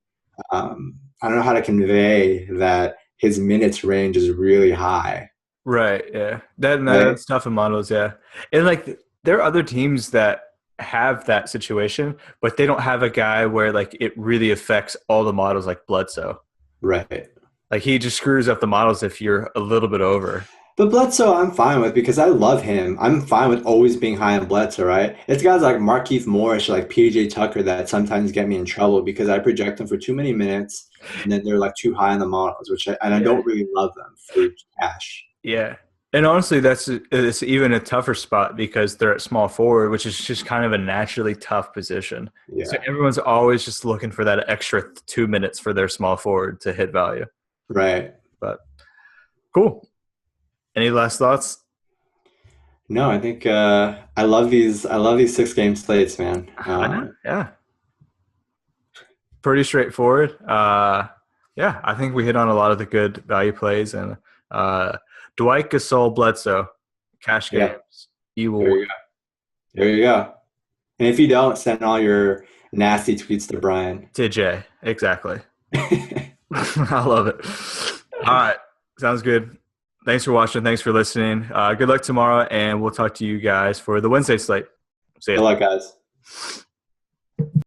I don't know how to convey that his minutes range is really high, Right. Yeah. right? That's tough in models. Yeah. And like there are other teams that have that situation, but they don't have a guy where like it really affects all the models like Bledsoe. Right. Like he just screws up the models if you're a little bit over. But Bledsoe, I'm fine with because I love him. I'm fine with always being high on Bledsoe, right? It's guys like Markeith Morris or like PJ Tucker that sometimes get me in trouble because I project them for too many minutes and then they're like too high on the models, and I Yeah. don't really love them for cash. Yeah. And honestly, it's even a tougher spot because they're at small forward, which is just kind of a naturally tough position. So Yeah. everyone's always just looking for that extra 2 minutes for their small forward to hit value. Right. But cool. Any last thoughts? No, I think I love these 6 game slates, man. I know. Yeah. Pretty straightforward. Yeah, I think we hit on a lot of the good value plays and uh, Dwight Gasol Bledsoe, cash Yeah, games. You will there you win. go. There you go. And if you don't, send all your nasty tweets to Brian. To Jay. Exactly. I love it. All right. Sounds good. Thanks for watching. Thanks for listening. Good luck tomorrow, and we'll talk to you guys for the Wednesday slate. See Good ya. luck, guys.